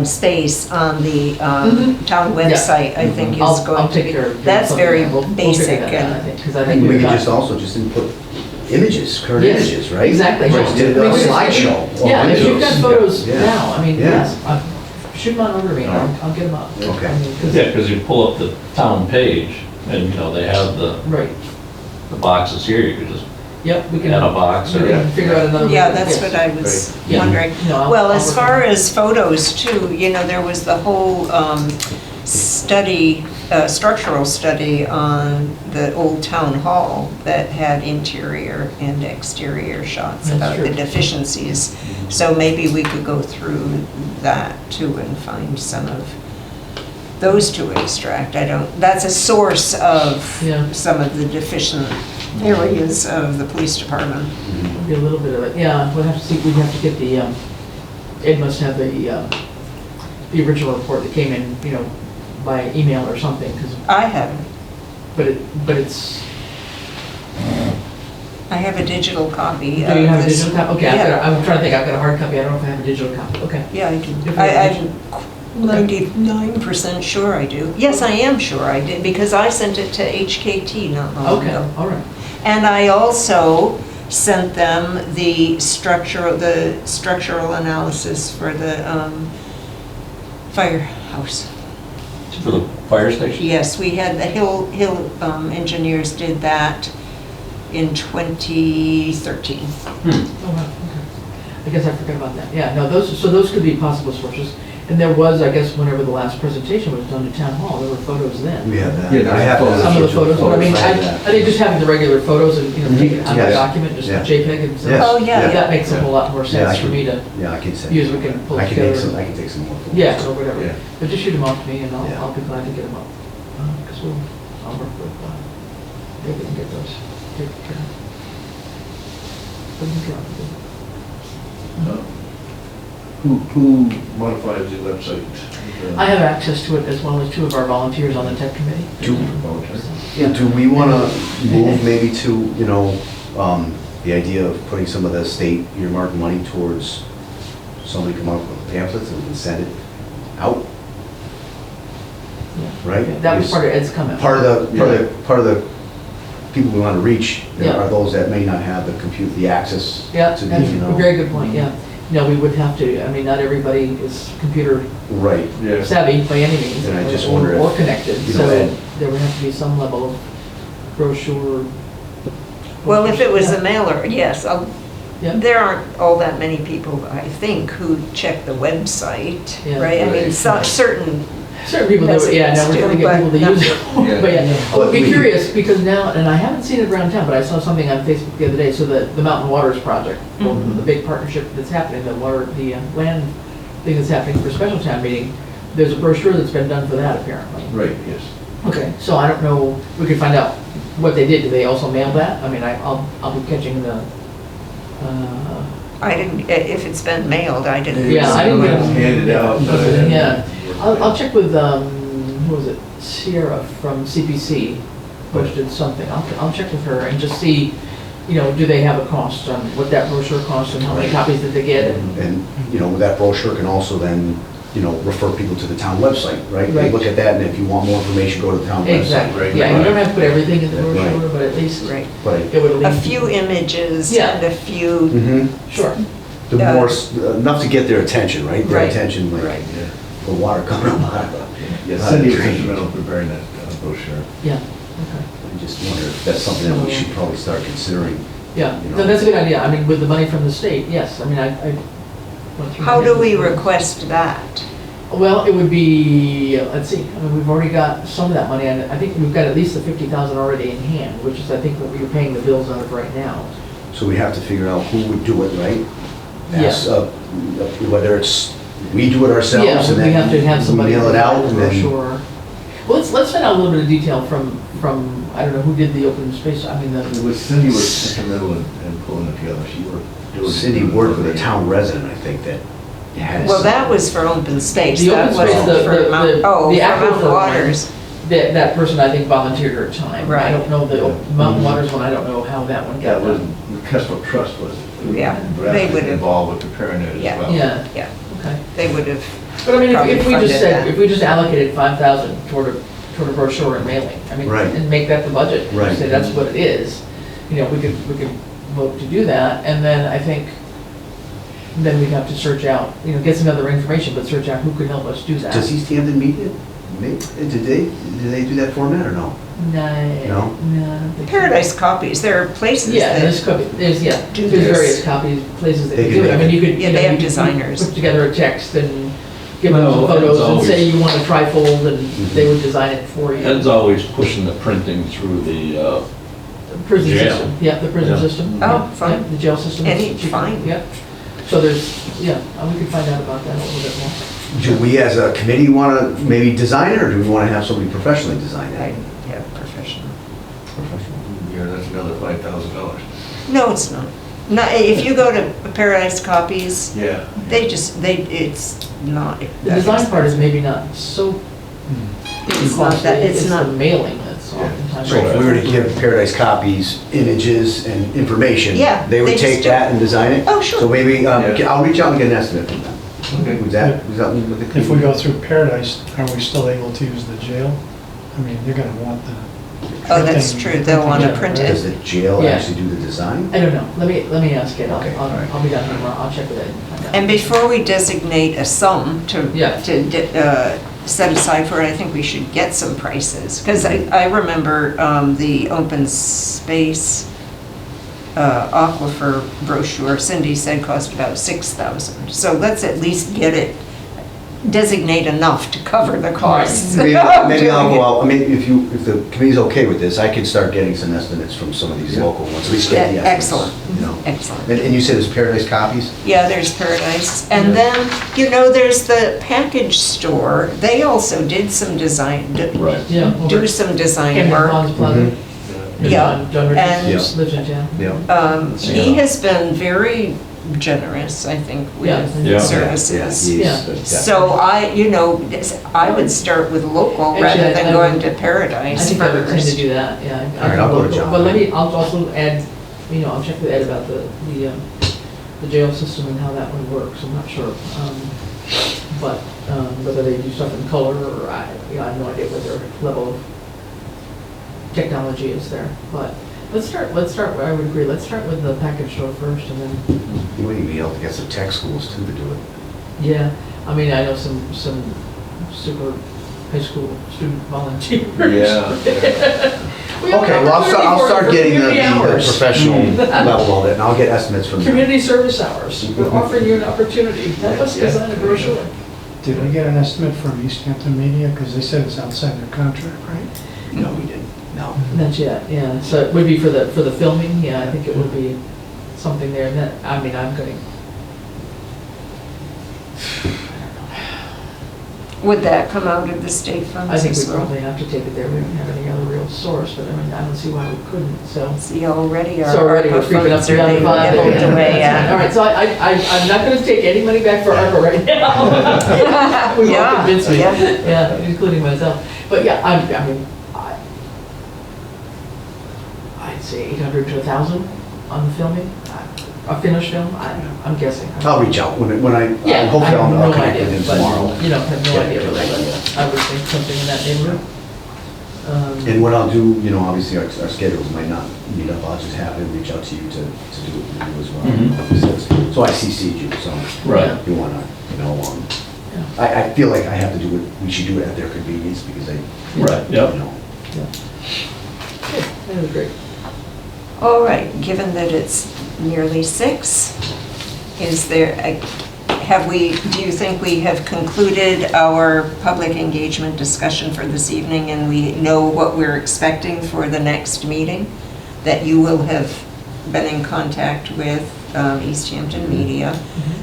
space on the town website, I think is I'll going to take be, care of doing that's something very like that. We'll basic figure that out, I and, think, 'cause I think We we've could got. just also just input images, current Yes, images, right? exactly. Or just do a slideshow. or Yeah, if you've got videos. photos Yeah. now, I mean, Yeah. yes, shoot them on over to me, I'll get them up. Okay. I mean, 'cause- yeah, because you pull up the town page, and, you know, they have the Right, boxes here, you could just yep, we can. add a box We or. can figure out another. yeah, way. that's Yes. what I was Yeah. wondering. No, I'll- Well, I'll as work far on that. as photos too, you know, there was the whole study a structural study on the old town hall that had interior and exterior shots That's about the true. deficiencies. So maybe we could go through that too and find some of those to extract. That's a source of Yeah. some of the deficient areas of the police department. Be a little bit of it, yeah, we'd have to see, we'd have to get the, Ed must have the original report that came in, by email or something, I haven't. but it's, I have a digital copy. do you have a this- digital copy? Okay, Yeah. I'm trying to think, I've got a hard copy, I don't know if I have a digital copy, okay. Yeah, I do. If you have I'm 99% sure I do. Yes, I am sure I did, because I sent it to HKT not long Okay, ago. all right. And I also sent them the structural analysis for the firehouse. For the fire station? Yes, we had, the Hill engineers did that in 2013. Oh, wow, okay. I guess I forgot about that. Yeah, no, those could be possible sources. And there was, I guess, whenever the last presentation was done at Town Hall, there were photos then. We have that. Yeah, I have photos. Some of the photos, but I mean, have I that. think just having the regular photos and, take it out of the Yes. document, just Yeah. JPEG and Yes. stuff. Oh, yeah, That makes a whole lot more Yeah, I sense for can- me to Yeah, I can send. use, we can pull I can make together. some, I can take some more. photos. Yeah, or whatever. Yeah. But just shoot them off to me and Yeah. I'll be glad to get them up. Because I'll work with, David and get those taken care of. Put them together. Who modifies the website? I have access to it as well as two of our volunteers on the tech committee. Do we want to move maybe to, the idea of putting some of the state earmarked money towards somebody come up with pamphlets and we can send it out, Yeah. right? That was Because part of Ed's comment. Part of the people we want to reach Yeah. are those that may not have the access Yeah, to that's the, a very good point, yeah. No, we would have to, I mean, not everybody is computer Right. Yeah. savvy by any means. And I just wonder if, Or connected, you so know, there would have to be some level of brochure. Well, if it was a Yeah. mailer, yes. Yeah. There aren't all that many people, I think, who check the website, Yeah. right? I mean, Right. certain, Certain people do it, yeah, now we're trying to get people to use it. Yeah. But yeah, I would be But we- curious, because now, and I haven't seen it around town, but I saw something on Facebook the other day, so the Mountain Waters Project, Mhm. the big partnership that's happening, the land thing that's happening for special town meeting, there's a brochure that's been done for that apparently. Right, yes. Okay, so I don't know, we could find out what they did, do they also mail that? I mean, I'll be catching the, I didn't, if it's been mailed, I didn't. Yeah, I didn't get It's handed out. Yeah. I'll check with, who was it, Sierra from CPC, posted something, I'll check with her and just see, do they have a cost on what that brochure costs and how many copies did they get? And And, that brochure can also then, refer people to the town website, right? They Right. look at that, and if you want more information, go to the town website. Exactly, right, yeah, you don't have to put everything in the Right. brochure, but at least Right. But it would at A least. few images Yeah. and a few, mhm, Sure, the more, enough to get their attention, right? Their Right. attention, like, Right. the water coming up out of it. Yeah, Cindy was instrumental in preparing that brochure. yeah, okay, I just wonder if that's something that we should probably start considering. yeah, You know. no, that's a good idea, I mean, with the money from the state, yes, I mean, I went through how my do head we with- request that? Well, it would be, let's see, I mean, we've already got some of that money, and I think we've got at least the 50,000 already in hand, which is, I think, what we're paying the bills out of right now. So we have to figure out who would do it, right? Yeah. Ask, whether it's, we do it ourselves, Yeah, and we have to have then we somebody. mail it out, and then, Sure. Well, let's find out a little bit of detail from, I don't know, who did the open space, I mean, It was, Cindy was instrumental in pulling it together. She worked. doing- Cindy worked with a town resident, I think, that had. Well, some- that was for open space. The That open space, wasn't for Mount- oh, the for Mountain aquifer one, Waters. that person, I think, volunteered her time. I Right. don't know, the Mountain Waters one, I don't know how that one got That was, done. the Kestrel Trust was. Yeah, they drastically would have- involved with preparing it Yeah. as well. Yeah, Yeah, okay. they would have, But I mean, Probably if we just funded said, that. if we just allocated 5,000 toward a brochure and mailing, I mean, Right. and make that the budget. and Right. Say that's what it is, we could vote to do that, and then I think, then we'd have to search out, get some other information, but search out who could help us do that. Does East Hampton meet it? Did they do that format or no? No, No? no, I don't think so. Paradise Copies, there are places Yeah, there's, that, there's do there's this. various copies, places that They can can do it, I make mean, you could. Yeah, you know, they have you could designers. Put together a text and give them some No, photos it's and say always- you want a trifold, and they would design it for you. Ed's always pushing the printing through the, Prison Jail. system, yeah, the prison Yeah. system. Oh, yeah, fine. yeah, the jail system. Any- is cheaper, fine. Yeah, so there's, yeah, we can find out about that a little bit more. Do we as a committee want to maybe design it, or do we want to have somebody professionally design I, it? yeah, professional. Yeah, that's another $5,000. No, it's not. No, if you go to Paradise Copies, Yeah. it's not. The design part is maybe not so It's not costly, that, it's the not, mailing that's oftentimes. So if we were to give Paradise Copies images and information, Yeah, they would they take just do- that and design it? Oh, sure. So maybe, Yeah. I'll reach out and get an estimate from them. Okay. Was that with the? If we go through Paradise, are we still able to use the jail? I mean, you're gonna want the. oh, that's printing- true, they'll want to Yeah. print Does it. the jail Yeah. actually do the design? I don't know, let me ask Ed, Okay, all right. I'll be down here tomorrow, I'll check with Ed. and find out. And before we designate a sum Yeah. to set aside for it, I think we should get some prices. Because I remember the open space aquifer brochure, Cindy said cost about 6,000. So let's at least get it, designate enough to cover the costs. Maybe of maybe I'll doing go it. out, I mean, if the committee's okay with this, I could start getting some estimates from some of these local ones, at least get the Yeah, estimates. excellent. You know? Excellent. And you said there's Paradise Copies? Yeah, there's Paradise. And then, there's the package store. They also did some design, right. Yeah. do some design Camden work. Ponds Plaza. Mhm. Yeah, John and- Richards lives in town. Yeah. He has been very generous, I think, Yeah. with Yeah. services. Yeah. So I would start with local rather Actually, than I going would- to I Paradise think I would tend to first. do that, yeah. All right, I'll go to John. But I'll also add, I'll check with Ed about the jail system and how that one works, I'm not sure. But whether they do stuff in color, or I have no idea what their level of technology is there. But let's start, I would agree, let's start with the package store first, and then, You might even be able to get some tech schools too to do it. yeah, I know some super high school student volunteers. Yeah. We have an Okay, well, opportunity I'll for start getting the community hours. professional level of it, and I'll get estimates from them. Community service hours, we're offering you an opportunity, help us design a brochure. Did we get an estimate from East Hampton Media? Because they said it's outside their contract, right? No, we didn't, no. Not yet, yeah, so it would be for the filming, yeah, I think it would be something there, and that, I'm going. Would that come out of the state funds I think as we well? probably have to take it there, we don't have any other real source, but I don't see why we couldn't, so. See, already our So already we're ARPA creeping up funds are beyond being five. nibbled away at. All right, so I'm not gonna take any money back for ARPA right now. We Yeah, won't convince me, yeah. yeah, including myself. But yeah, I'd say 800 to 1,000 on the filming, a finished film, I'm guessing. I'll reach out when I, Yeah, hopefully I have I'll no connect with idea, him but, tomorrow. have no Yeah, idea, but I would think something in that neighborhood. And what I'll do, obviously our schedules might not meet up, I'll just have him reach out to you to do it with you as well. So I CC'd you, so Right. if you wanna, Yeah. I feel like I have to do it, we should do it at their convenience because they, Right, yep. Okay, that was great. All right, given that it's nearly 6, do you think we have concluded our public engagement discussion for this evening and we know what we're expecting for the next meeting? That you will have been in contact with East Hampton Media,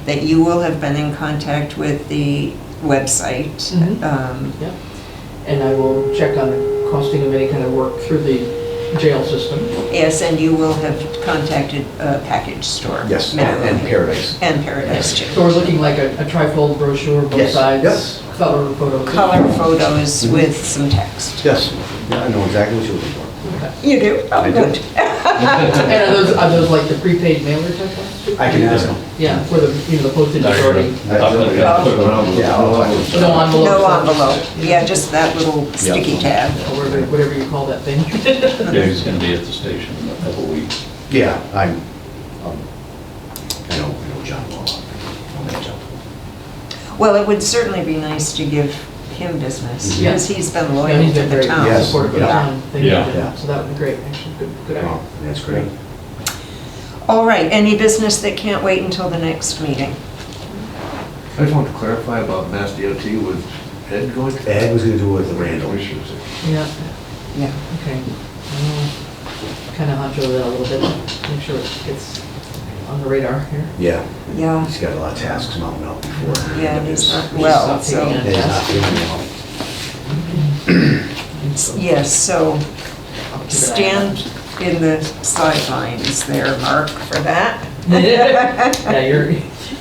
that you will have been in contact with the website. Mhm. Yeah, and I will check on the costing of any kind of work through the jail system. Yes, and you will have contacted a package store. yes, minimum. and Paradise. And Paradise too. So we're looking like a trifold brochure, both Yes, sides, color photos. Color photos with some text. Yes, I know exactly what you're looking for. Okay. You do? Oh, I do. good. And are those like the prepaid mailer type ones? I can ask him. Yeah, for the postage is already, Yeah, I'll talk to him. no envelope. No envelope. Yeah, just that little sticky tab. Or whatever you call that thing. Yeah, he's gonna be at the station in a couple weeks. Yeah, I know John well. I'll reach out. Well, it would certainly be nice to give him business, Yeah. because he's been Yeah, loyal he's to been the very town. Yes. supportive of the Yeah. town. Thank you, Yeah. Jim. Yeah. So that would be great, actually, good idea. Well, that's great. All right, any business that can't wait until the next meeting? I just want to clarify about Mass DOT with Ed going to. Ed was gonna do it with Randall. Commissioners. Yeah, Yeah. okay. Kind of hunch over that a little bit, make sure it gets on the radar here. Yeah, Yeah, he's got a lot of tasks mounting up before. yeah, and he's not We should well, stop taking so, it. And he's not feeling well. yes, so I'll keep an eye on stand in the sidelines there, Mark, for that. that. Yeah,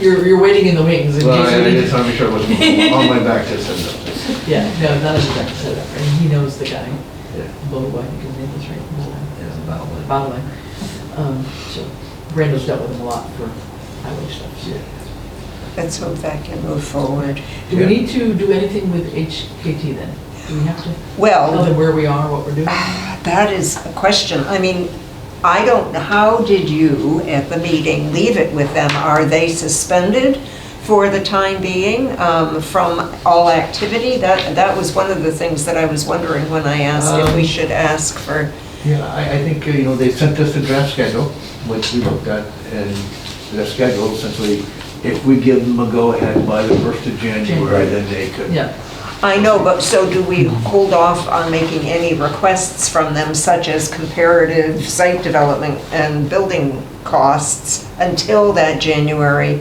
you're waiting in the wings in Well, case I we need just want to make sure it wasn't on my back to send up. Yeah, no, none of that set up, and he knows the guy, Yeah, Bo, I think his name is right. yeah, about one. Bottling. So Randall's dealt with him a lot for highway stuff, so. Yeah. Let's hope that can move forward. Do we need to do anything with HKT then? Do we have to tell Well, them where we are, what we're doing? that is a question. I mean, I don't, how did you, at the meeting, leave it with them? Are they suspended for the time being from all activity? That was one of the things that I was wondering when I asked if we should ask for. Yeah, I think, they sent us a draft schedule, which we looked at, and the schedule essentially, if we give them a go-ahead by the 1st of January, then they could. Yeah, I know, but so do we hold off on making any requests from them, such as comparative site development and building costs, until that January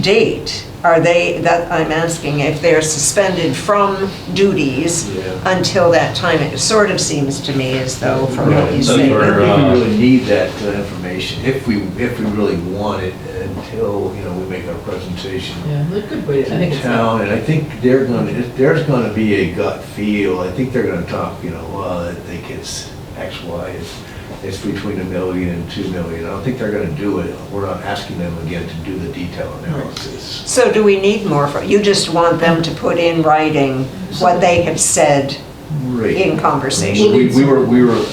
date? Are they, that I'm asking, if they're suspended from duties Yeah. until that time? It sort of seems to me as though, from what you So say. we're, I think we really need that information, if we really want it, until, we make our presentation yeah, a good way, I to think the it's. town, and I think there's gonna be a gut feel, I think they're gonna talk, well, I think it's X, Y, it's between $1 million and $2 million. I don't think they're gonna do it, we're not asking them again to do the detail analysis. So do we need more you just want them to put in writing what they have said Right. in conversation? We were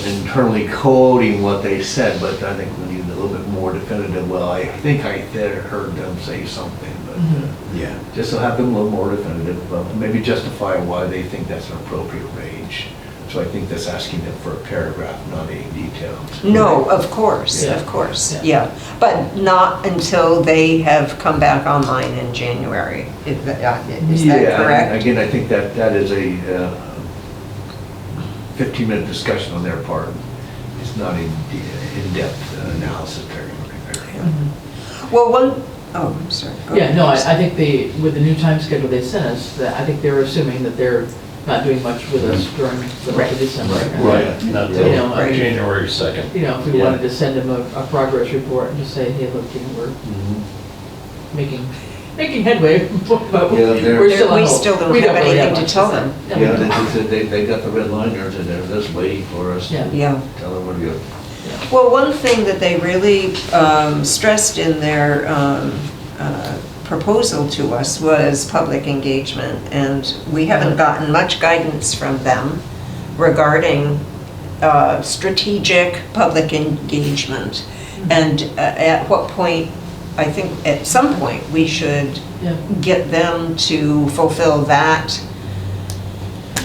internally coding what they said, but I think we need a little bit more definitive, well, I think I heard them say something, but Yeah. just to have them a little more definitive, maybe justify why they think that's an appropriate range. So I think that's asking them for a paragraph, not a detail. No, of course, Yeah. yeah. But not until they have come back online in January. Is that Yeah, correct? Again, I think that is a 15-minute discussion on their part. It's not an in-depth analysis they're looking at. Well, I'm sorry. Go Yeah, ahead. no, I think with the new time schedule they sent us, that I think they're assuming that they're not doing much with us during the month of December. Right, not till You know, Right. January 2nd. If we wanted to send them a progress report and just say, hey, look, we're making headway, but Yeah, we're still on We hold. still don't We have really anything to much tell say. them. No, Yeah, we don't. they got the red liners and they're just waiting for us Yeah. to Yeah. tell them what to do. Well, one thing that they really stressed in their proposal to us was public engagement, and we haven't gotten much guidance from them regarding strategic public engagement. And at what point, I think at some point, we should Yeah. get them to fulfill that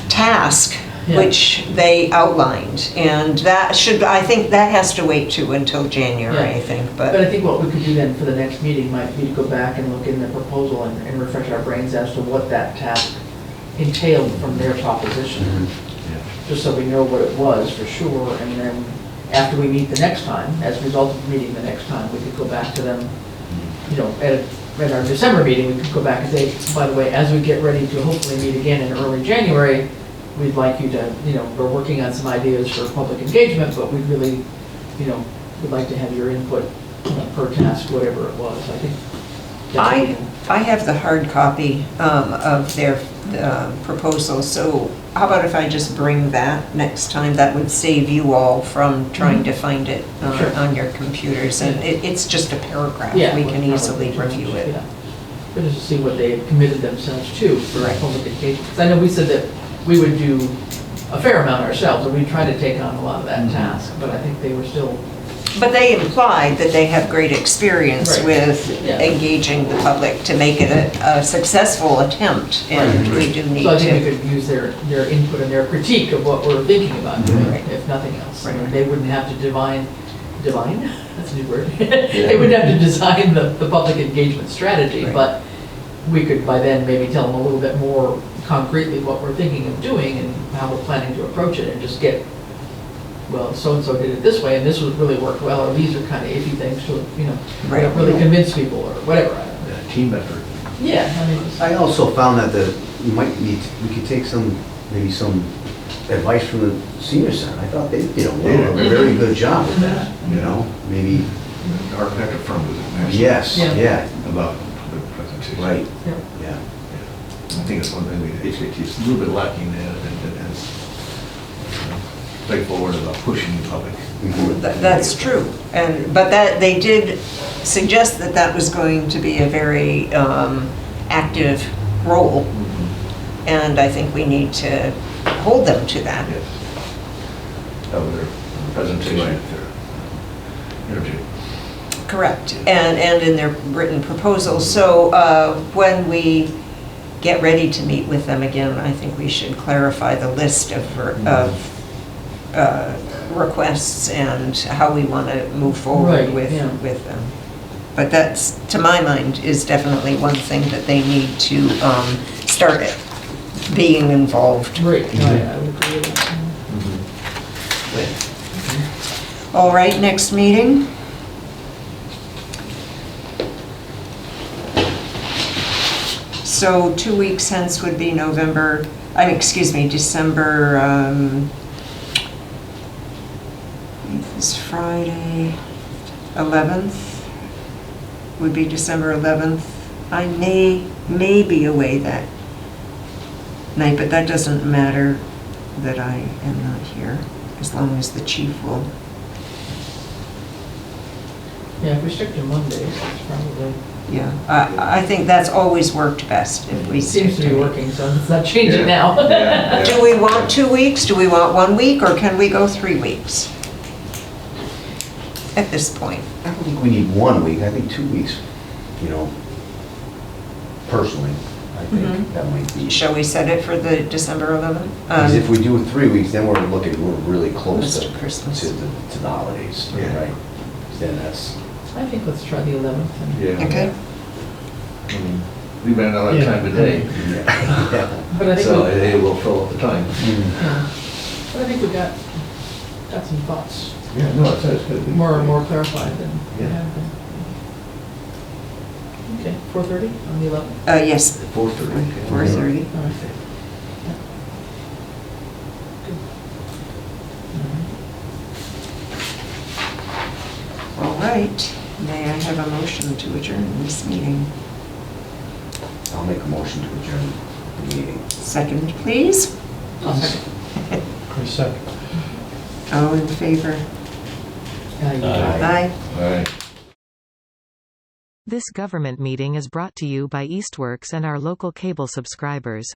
task, Yeah. which they outlined. And that should, I think that has to wait too until January, Yeah. I think, But but, I think what we could do then for the next meeting might be to go back and look in the proposal and refresh our brains as to what that task entailed from their proposition. Just so we know what it was for sure, and then after we meet the next time, as a result of meeting the next time, we could go back to them, at our December meeting, we could go back and say, by the way, as we get ready to hopefully meet again in early January, we'd like you to, we're working on some ideas for public engagement, but we really, would like to have your input per task, whatever it was, I think. I have the hard copy of their proposal, so how about if I just bring that next time? That would save you all from trying to find it Sure. on your computers, and it's just a paragraph. Yeah. We can easily review it. Yeah. But just to see what they committed themselves to for Right. public engagement. 'Cause I know we said that we would do a fair amount ourselves, and we try to take on a lot of that task, but I think they were still, But they implied that they have great experience Right. with Yeah. engaging the public to make it a successful attempt, and we do need so I think we to. could use their input and their critique of what we're thinking about doing, Right. if nothing else. I mean, Right. they wouldn't have to divine, that's a new word. They wouldn't have to design the public engagement strategy, Right. but we could by then maybe tell them a little bit more concretely what we're thinking of doing and how we're planning to approach it, and just get, well, so-and-so did it this way, and this would really work well, or these are kind of iffy things to, we don't really convince people, or whatever. I don't know. Yeah, team effort. Yeah, I mean, I also found that we could take maybe some advice from the senior center. I thought they did a very good job with that, maybe. The architecture firm was excellent. Yes, Yeah. yeah, About the presentation. right, yeah. yeah. I think it's one thing HKT is a little bit lacking there, and it's straightforward about pushing the public. That's true, but they did suggest that was going to be a very active role, and I think we need to hold them to that. Yes. That was their presentation, their interview. Correct, and in their written proposal. So when we get ready to meet with them again, I think we should clarify the list of requests and how we want to move forward Right, with yeah. them. But that's, to my mind, is definitely one thing that they need to start being involved. Right, I would agree with that. All right, next meeting. So 2 weeks hence would be December, this Friday, 11th, would be December 11th. I may be away that night, but that doesn't matter that I am not here, as long as the chief will. Yeah, if we stick to Mondays, it's probably, Yeah, I think that's always worked best if we stick seems to be to it. working, so it's not changing now. Yeah. Do we want 2 weeks? Do we want 1 week, or can we go 3 weeks? At this point. I don't think we need 1 week, I think 2 weeks, personally, I think that might be. Shall we set it for the December 11th? Because if we do 3 weeks, then we're really close Close to to Christmas. to the holidays, Yeah. right? Then that's, I think let's try the 11th. Yeah. Okay. I mean, we ran out of time today, yeah. But I think, so it will fill up the time. yeah. But I think we got some thoughts Yeah, no, it's good. more clarified than we Yeah. have been. Okay, 4:30 on the 11th? Yes, 4:30. 4:30. All right. Yeah. Good. All right. May I have a motion to adjourn this meeting? I'll make a motion to adjourn the meeting. Second, please. All right. For a second. All in favor? Aye. All right. This government meeting is brought to you by Eastworks and our local cable subscribers.